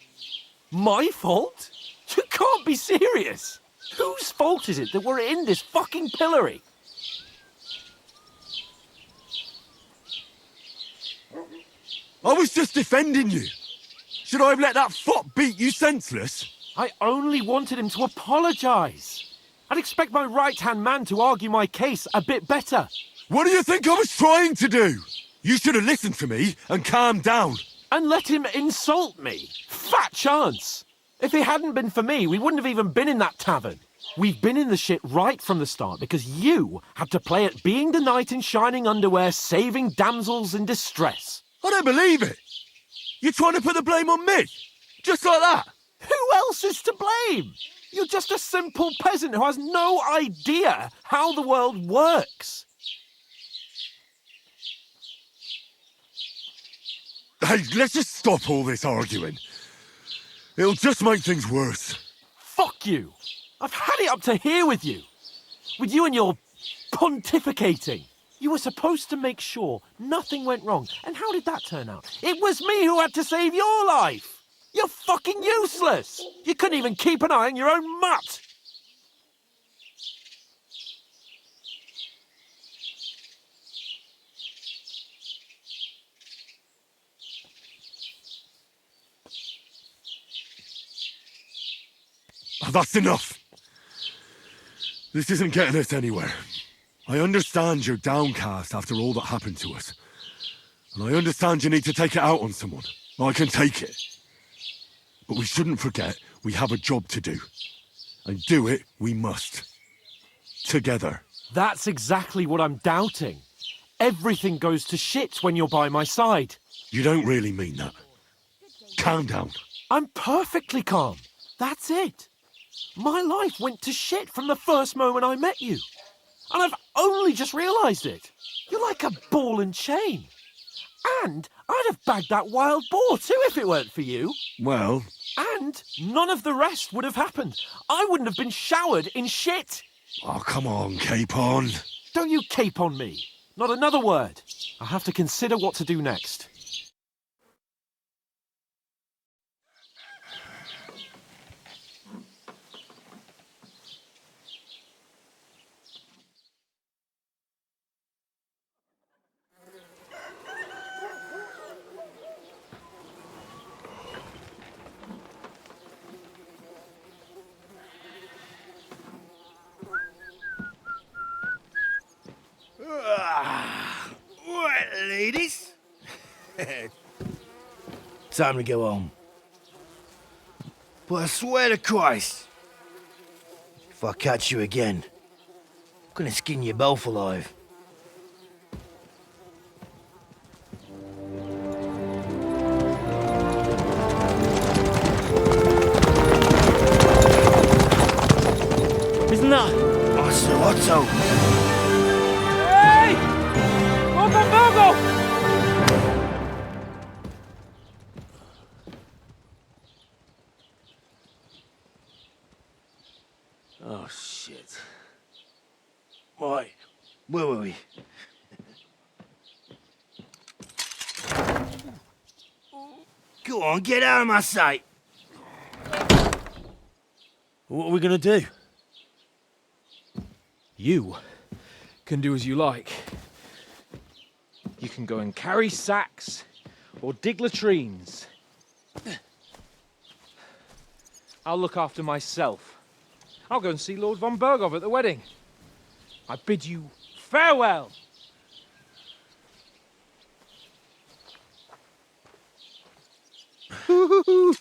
My fault? You can't be serious. Whose fault is it that we're in this fucking pillory? I was just defending you. Should I have let that fop beat you senseless? I only wanted him to apologise. I'd expect my right-hand man to argue my case a bit better. What do you think I was trying to do? You should have listened to me and calmed down. And let him insult me. Fat chance. If it hadn't been for me, we wouldn't have even been in that tavern. We've been in the shit right from the start because you had to play at being the knight in shining underwear, saving damsels in distress. I don't believe it. You're trying to put the blame on me? Just like that? Who else is to blame? You're just a simple peasant who has no idea how the world works. Hey, let's just stop all this arguing. It'll just make things worse. Fuck you. I've had it up to here with you. With you and your pontificating. You were supposed to make sure nothing went wrong. And how did that turn out? It was me who had to save your life. You're fucking useless. You couldn't even keep an eye on your own mutt. That's enough. This isn't getting us anywhere. I understand you're downcast after all that happened to us. And I understand you need to take it out on someone. I can take it. But we shouldn't forget we have a job to do. And do it we must. Together. That's exactly what I'm doubting. Everything goes to shit when you're by my side. You don't really mean that. Calm down. I'm perfectly calm. That's it. My life went to shit from the first moment I met you. And I've only just realised it. You're like a ball and chain. And I'd have bagged that wild boar too if it weren't for you. Well... And none of the rest would have happened. I wouldn't have been showered in shit. Oh, come on, Capon. Don't you cape on me. Not another word. I'll have to consider what to do next. Right, ladies. Time to go home. But I swear to Christ, if I catch you again, Gonna skin you both alive. Isn't that? Otto! Hey! Bogo! Oh, shit. Right, where were we? Go on, get out of my sight! What are we gonna do? You can do as you like. You can go and carry sacks or dig latrines. I'll look after myself. I'll go and see Lord von Berghoff at the wedding. I bid you farewell. All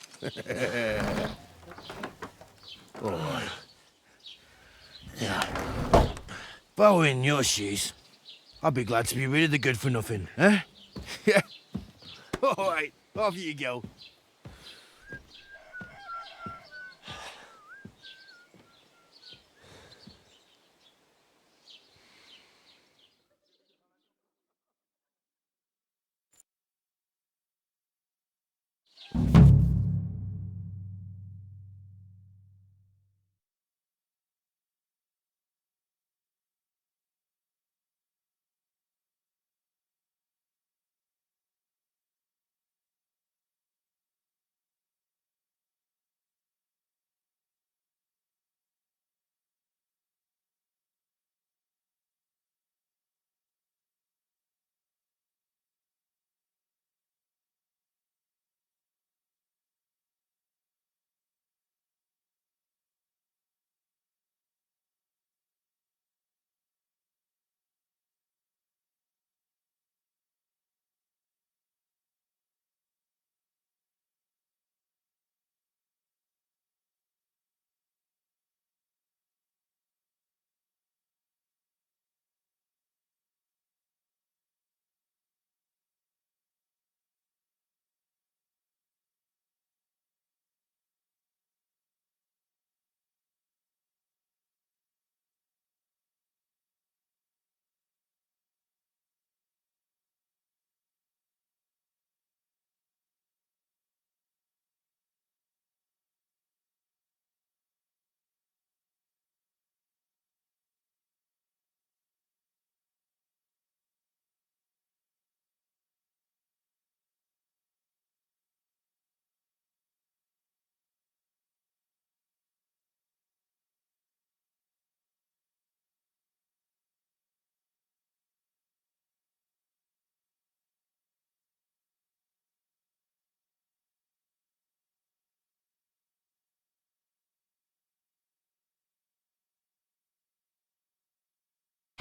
right. Yeah. If I were in your shoes, I'd be glad to be rid of the good-for-nothing, eh? Yeah. All right, off you go.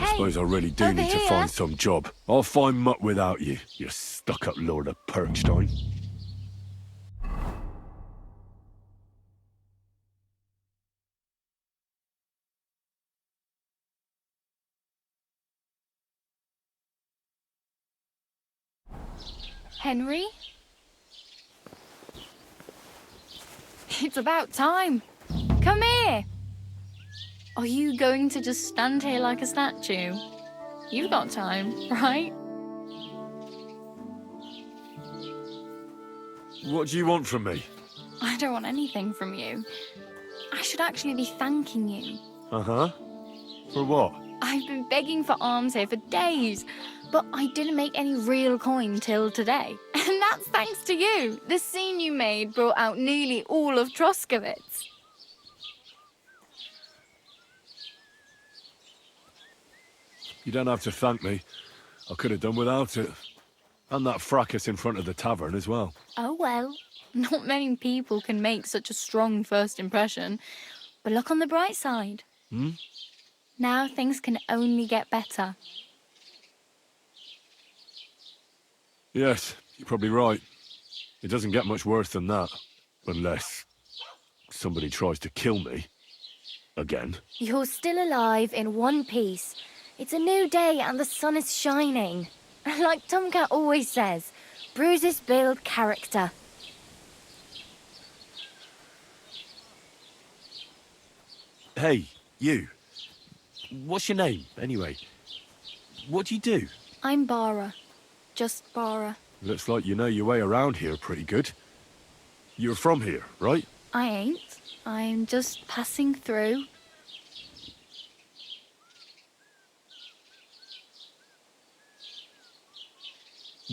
I suppose I really do need to find some job. I'll find mutt without you, you stuck-up Lord of Perkstein. Henry? It's about time. Come here. Are you going to just stand here like a statue? You've got time, right? What do you want from me? I don't want anything from you. I should actually be thanking you. Uh-huh. For what? I've been begging for alms here for days, but I didn't make any real coin till today. And that's thanks to you. The scene you made brought out nearly all of Troskowitz. You don't have to thank me. I could have done without it. And that fracas in front of the tavern as well. Oh well, not many people can make such a strong first impression. But look on the bright side. Hmm? Now things can only get better. Yes, you're probably right. It doesn't get much worse than that. Unless somebody tries to kill me. again? You're still alive in one piece. It's a new day and the sun is shining. Like Tomcat always says, bruises build character. Hey, you. What's your name, anyway? What do you do? I'm Bara. Just Bara. Looks like you know your way around here pretty good. You're from here, right? I ain't. I'm just passing through.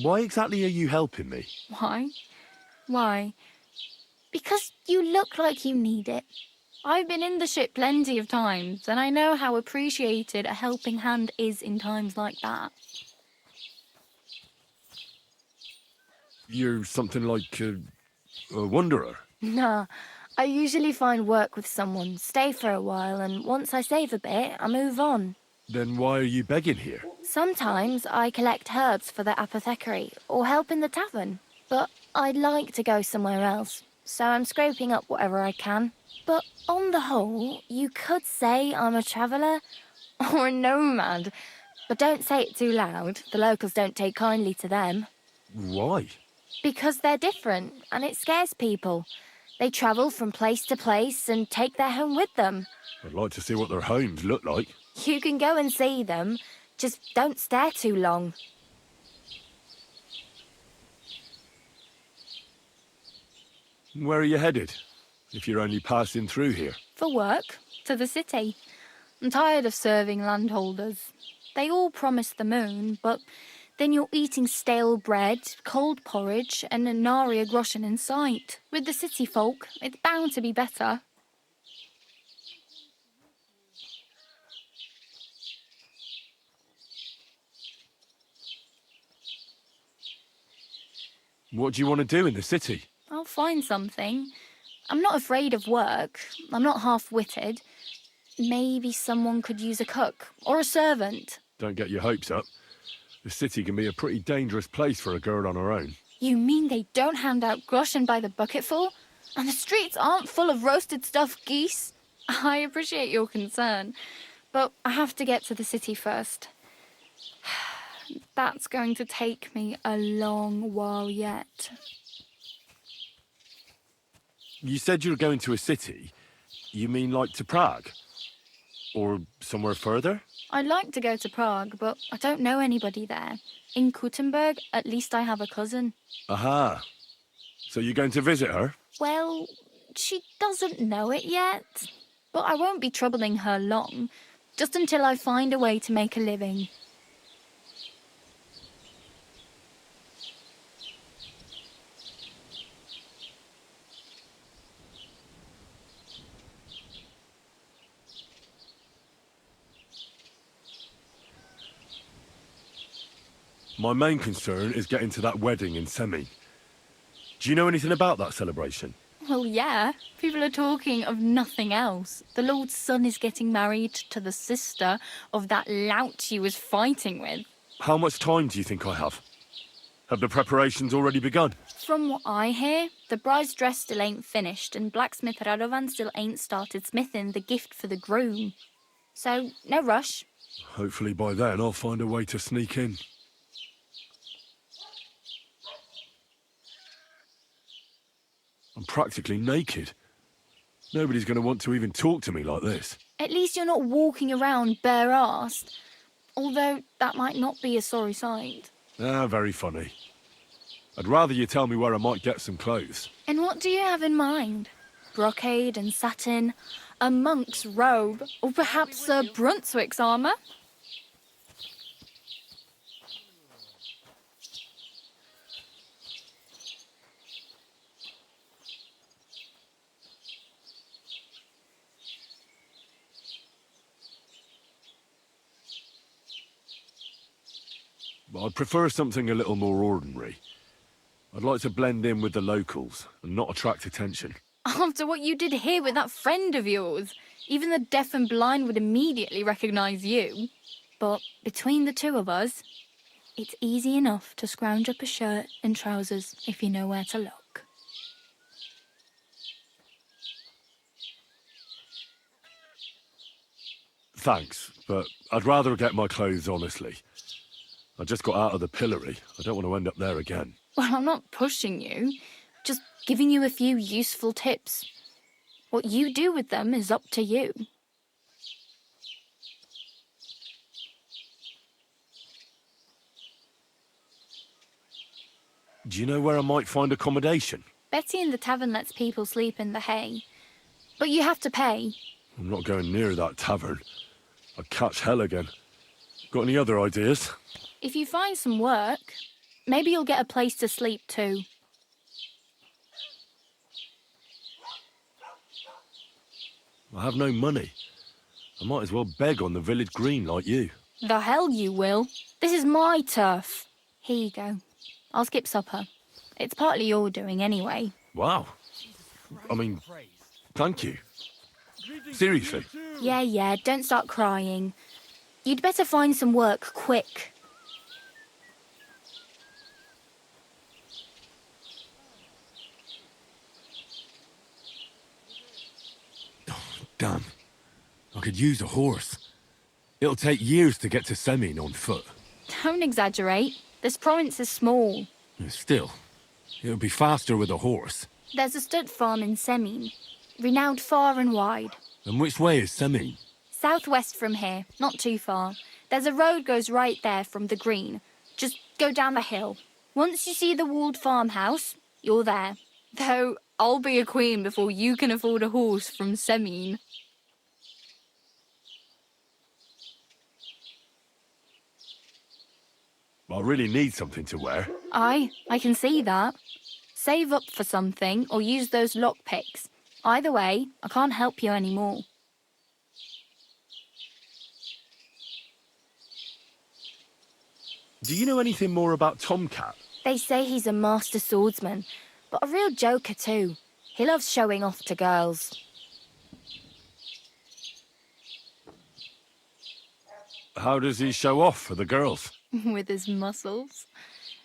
Why exactly are you helping me? Why? Why? Because you look like you need it. I've been in the ship plenty of times, and I know how appreciated a helping hand is in times like that. You're something like a wanderer. Nah, I usually find work with someone, stay for a while, and once I save a bit, I move on. Then why are you begging here? Sometimes I collect herbs for the apothecary, or help in the tavern. But I'd like to go somewhere else, so I'm scraping up whatever I can. But on the whole, you could say I'm a traveller, or a nomad. But don't say it too loud, the locals don't take kindly to them. Why? Because they're different, and it scares people. They travel from place to place and take their home with them. I'd like to see what their homes look like. You can go and see them, just don't stare too long. Where are you headed, if you're only passing through here? For work, to the city. I'm tired of serving landholders. They all promise the moon, but then you're eating stale bread, cold porridge, and a nary a groschen in sight. With the city folk, it's bound to be better. What do you want to do in the city? I'll find something. I'm not afraid of work. I'm not half-witted. Maybe someone could use a cook or a servant. Don't get your hopes up. The city can be a pretty dangerous place for a girl on her own. You mean they don't hand out groschen by the bucketful? And the streets aren't full of roasted stuffed geese? I appreciate your concern, but I have to get to the city first. That's going to take me a long while yet. You said you were going to a city. You mean like to Prague? Or somewhere further? I'd like to go to Prague, but I don't know anybody there. In Kuttenberg, at least I have a cousin. Aha. So you're going to visit her? Well, she doesn't know it yet. But I won't be troubling her long, just until I find a way to make a living. My main concern is getting to that wedding in Semi. Do you know anything about that celebration? Well, yeah. People are talking of nothing else. The Lord's son is getting married to the sister of that lout he was fighting with. How much time do you think I have? Have the preparations already begun? From what I hear, the bride's dress still ain't finished, and blacksmith Radovan still ain't started smithing the gift for the groom. So, no rush. Hopefully by then I'll find a way to sneak in. I'm practically naked. Nobody's going to want to even talk to me like this. At least you're not walking around bare-arsed. Although that might not be a sorry sight. Ah, very funny. I'd rather you tell me where I might get some clothes. And what do you have in mind? Brocade and satin, a monk's robe, or perhaps Sir Brunswick's armour? But I'd prefer something a little more ordinary. I'd like to blend in with the locals and not attract attention. After what you did here with that friend of yours, even the deaf and blind would immediately recognise you. But between the two of us, it's easy enough to scrounge up a shirt and trousers if you know where to look. Thanks, but I'd rather get my clothes honestly. I just got out of the pillory. I don't want to end up there again. Well, I'm not pushing you, just giving you a few useful tips. What you do with them is up to you. Do you know where I might find accommodation? Betty in the tavern lets people sleep in the hay. But you have to pay. I'm not going near that tavern. I'd catch hell again. Got any other ideas? If you find some work, maybe you'll get a place to sleep too. I have no money. I might as well beg on the village green like you. The hell you will. This is my turf. Here you go. I'll skip supper. It's partly your doing anyway. Wow. I mean, thank you. Seriously. Yeah, don't start crying. You'd better find some work quick. Damn. I could use a horse. It'll take years to get to Semin on foot. Don't exaggerate. This province is small. Still, it'll be faster with a horse. There's a stud farm in Semin, renowned far and wide. And which way is Semin? Southwest from here, not too far. There's a road goes right there from the green. Just go down the hill. Once you see the walled farmhouse, you're there. Though I'll be a queen before you can afford a horse from Semin. I really need something to wear. I can see that. Save up for something or use those lockpicks. Either way, I can't help you anymore. Do you know anything more about Tomcat? They say he's a master swordsman, but a real joker too. He loves showing off to girls. How does he show off for the girls? With his muscles.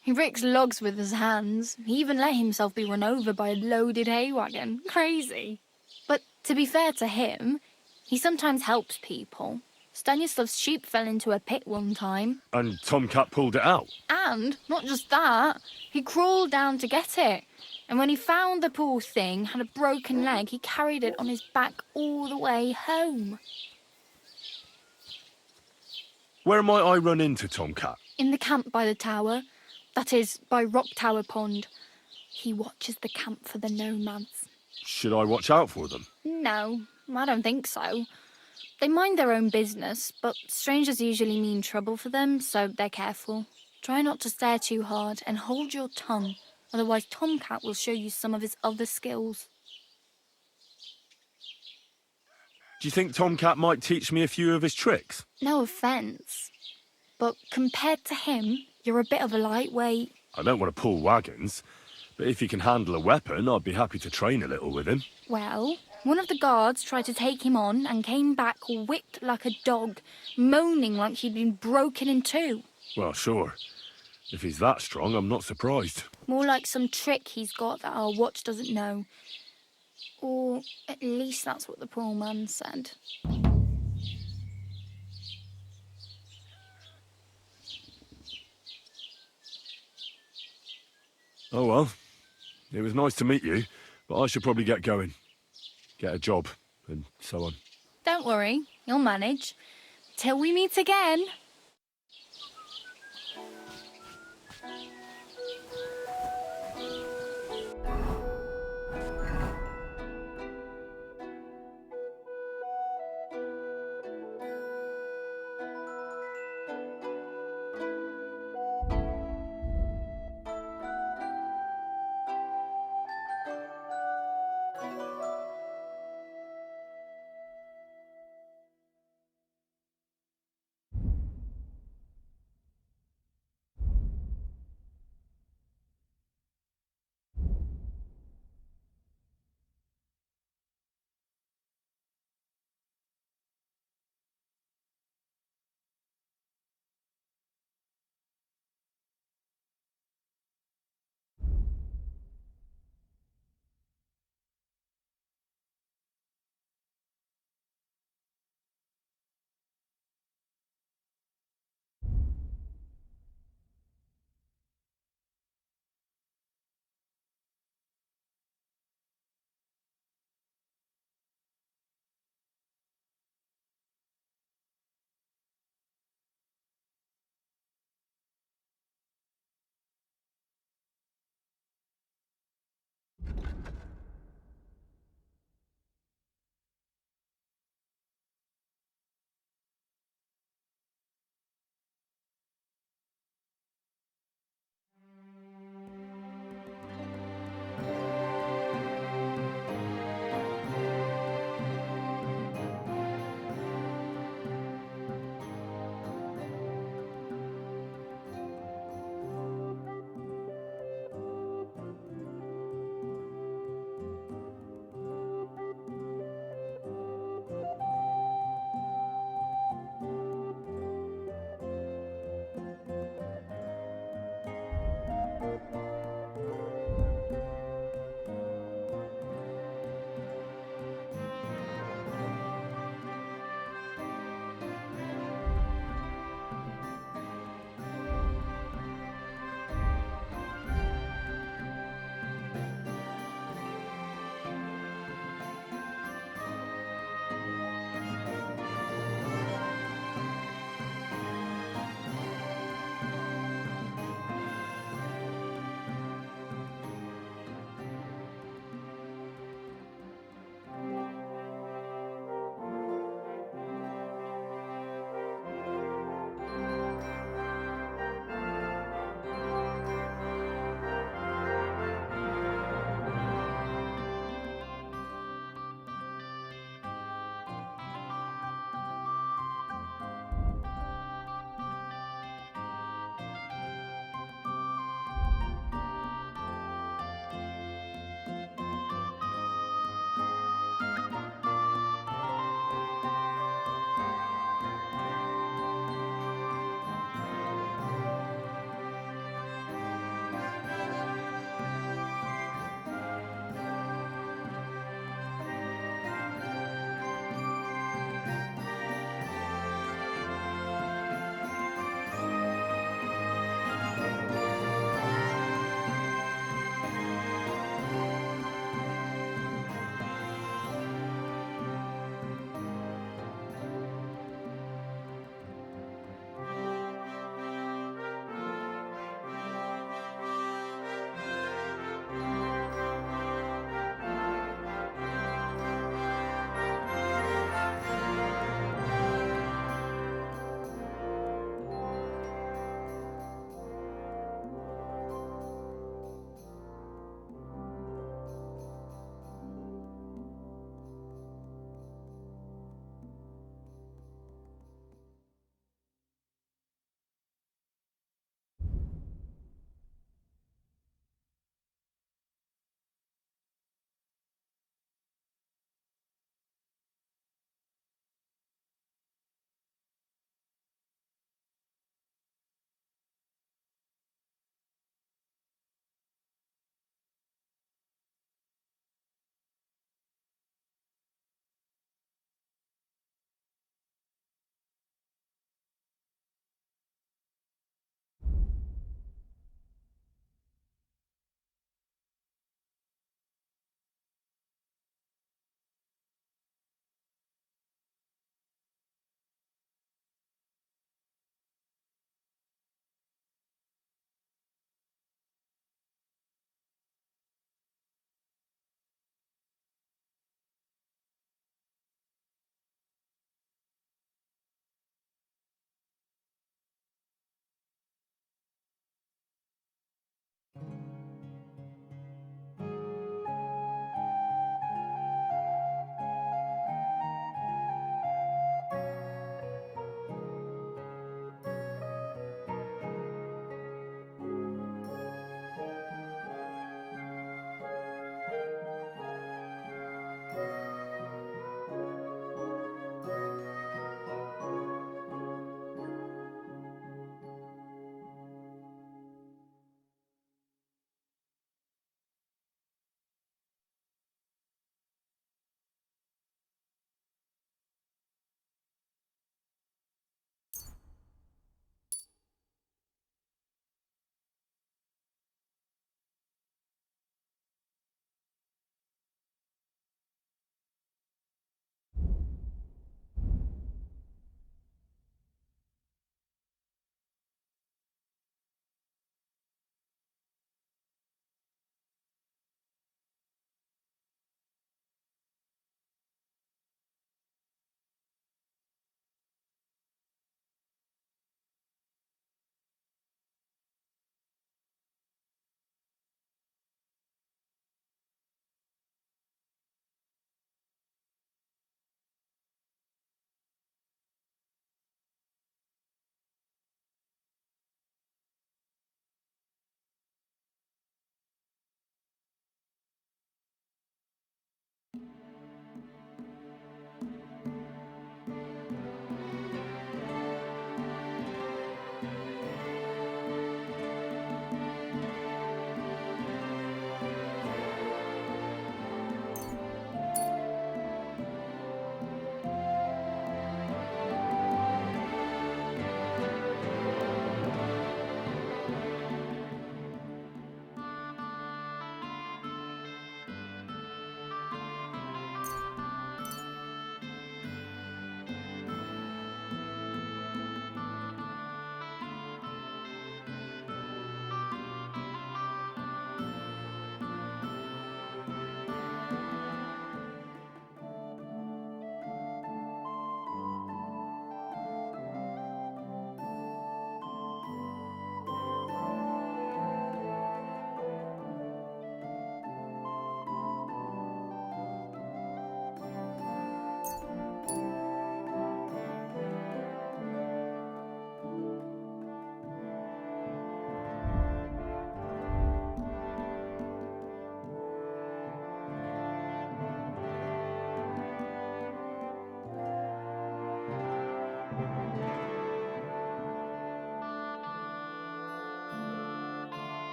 He ricks logs with his hands. He even let himself be run over by a loaded hay wagon. Crazy. But to be fair to him, he sometimes helps people. Stanislav's sheep fell into a pit one time. And Tomcat pulled it out? And, not just that, he crawled down to get it. And when he found the poor thing had a broken leg, he carried it on his back all the way home. Where might I run into Tomcat? In the camp by the tower. That is, by Rock Tower Pond. He watches the camp for the nomads. Should I watch out for them? No, I don't think so. They mind their own business, but strangers usually mean trouble for them, so they're careful. Try not to stare too hard and hold your tongue, otherwise Tomcat will show you some of his other skills. Do you think Tomcat might teach me a few of his tricks? No offence, but compared to him, you're a bit of a lightweight. I don't want to pull wagons, but if he can handle a weapon, I'd be happy to train a little with him. Well, one of the guards tried to take him on and came back whipped like a dog, moaning like he'd been broken in two. Well, sure. If he's that strong, I'm not surprised. More like some trick he's got that our watch doesn't know. Or at least that's what the poor man said. Oh well, it was nice to meet you, but I should probably get going. Get a job, and so on. Don't worry, you'll manage. Till we meet again.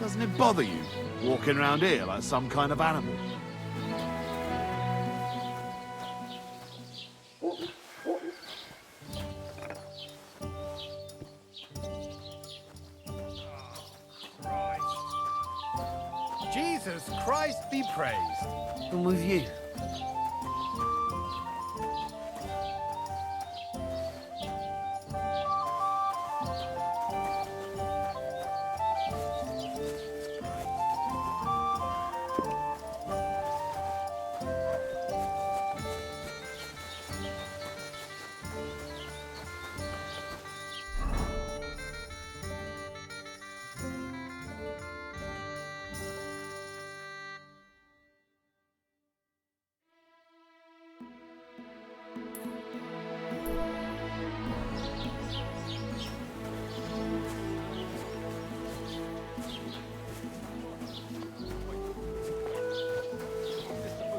Doesn't it bother you, walking around here like some kind of animal? Jesus Christ be praised. And with you.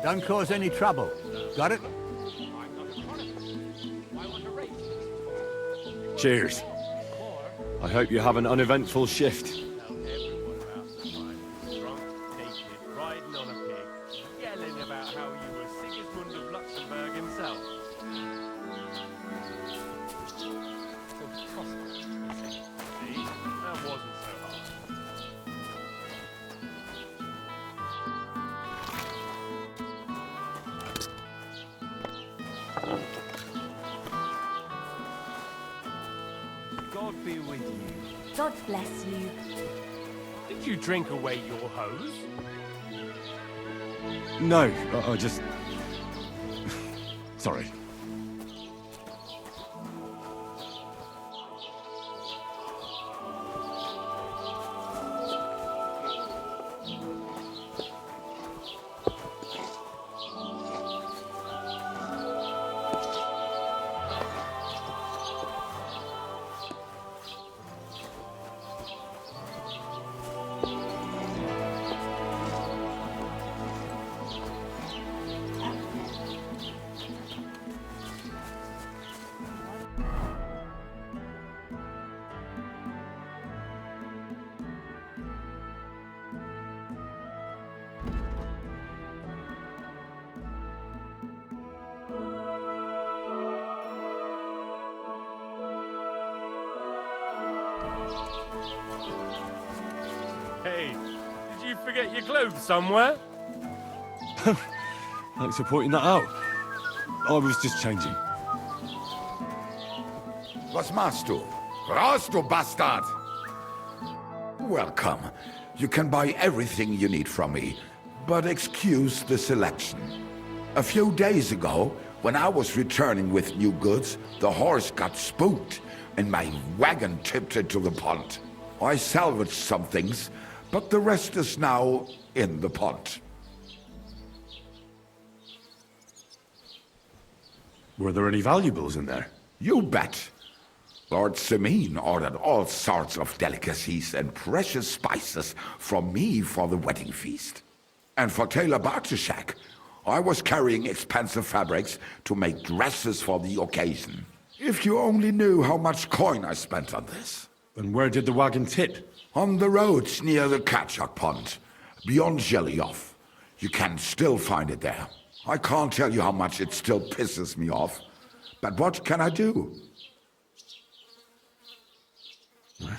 Don't cause any trouble. Got it? Cheers. I hope you have an uneventful shift. Riding on a pig, yelling about how you were Sigismund of Luxembourg himself. See, that wasn't so hard. God be with you. God bless you. Did you drink away your hose? No, I just... Sorry. Hey, did you forget your clothes somewhere? Thanks for pointing that out. I was just changing. Was machst du? Raus, du Bastard! Welcome. You can buy everything you need from me, but excuse the selection. A few days ago, when I was returning with new goods, the horse got spooked and my wagon tipped into the pond. I salvaged some things, but the rest is now in the pond. Were there any valuables in there? You bet. Lord Semin ordered all sorts of delicacies and precious spices from me for the wedding feast. And for Taylor Bartishak, I was carrying expensive fabrics to make dresses for the occasion. If you only knew how much coin I spent on this. And where did the wagon tip? On the roads near the Katchak Pond, beyond Jelioff. You can still find it there. I can't tell you how much it still pisses me off. But what can I do? I'm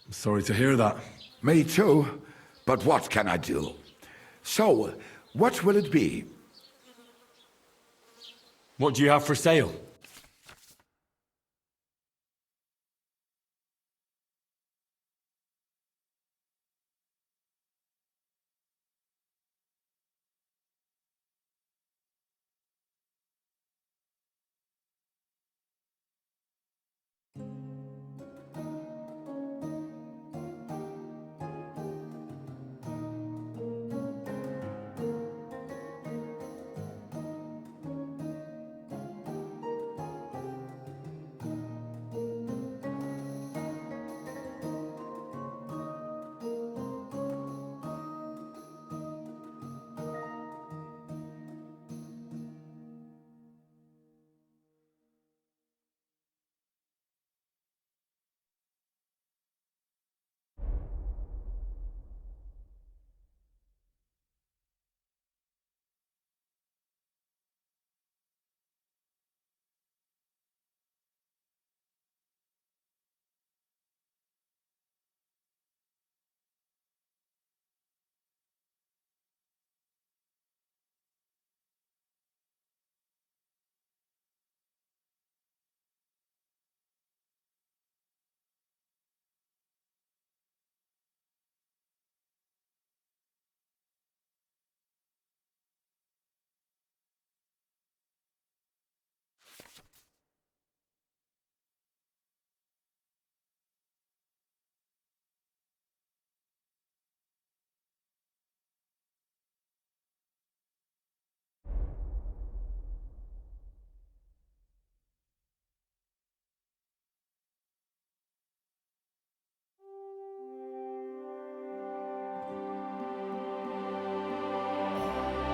sorry to hear that. Me too. But what can I do? So, what will it be? What do you have for sale?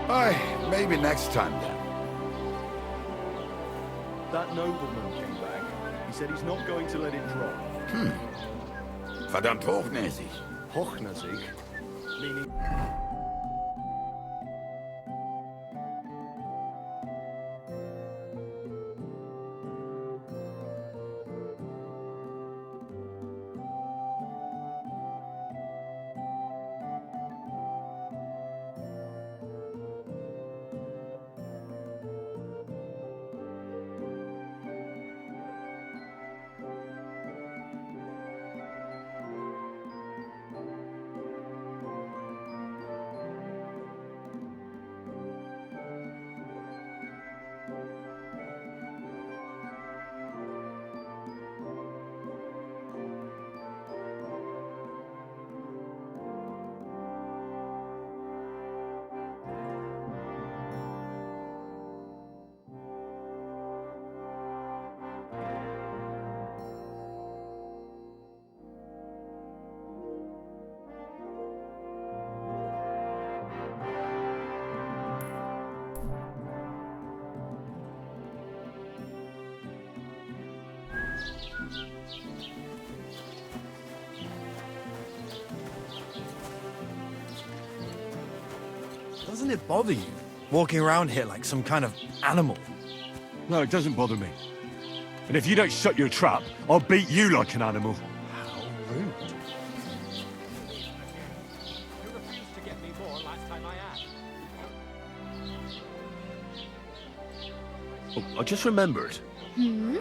Aye, maybe next time then. That nobleman came back. He said he's not going to let it drop. Verdammt hochnäsig. Hochnäsig? Meaning... Doesn't it bother you, walking around here like some kind of animal? No, it doesn't bother me. And if you don't shut your trap, I'll beat you like an animal. How rude. You refused to get me more last time I asked. Oh, I just remembered. Hmm?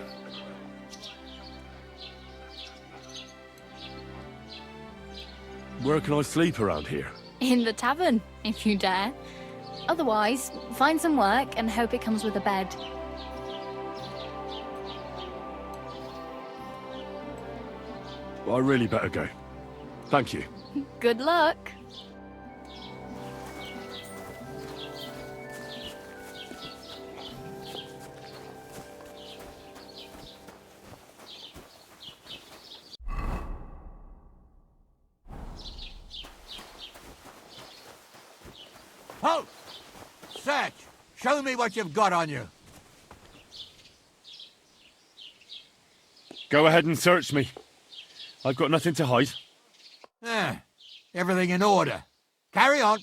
Where can I sleep around here? In the tavern, if you dare. Otherwise, find some work and hope it comes with a bed. Well, I really better go. Thank you. Good luck. Halt! Search! Show me what you've got on you. Go ahead and search me. I've got nothing to hide. Everything in order. Carry on.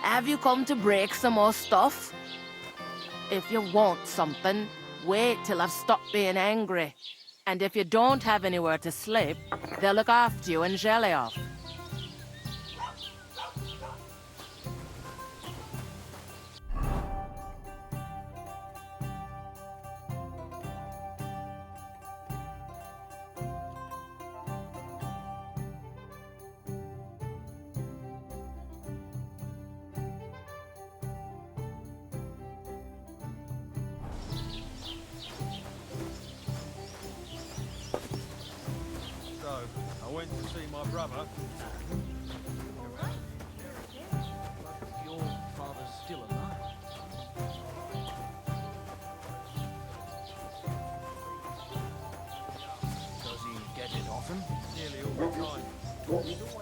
Have you come to break some more stuff? If you want something, wait till I've stopped being angry. And if you don't have anywhere to sleep, they'll look after you in Jelioff. So, I went to see my brother. Your father's still alive. Does he get it often? Nearly all the time.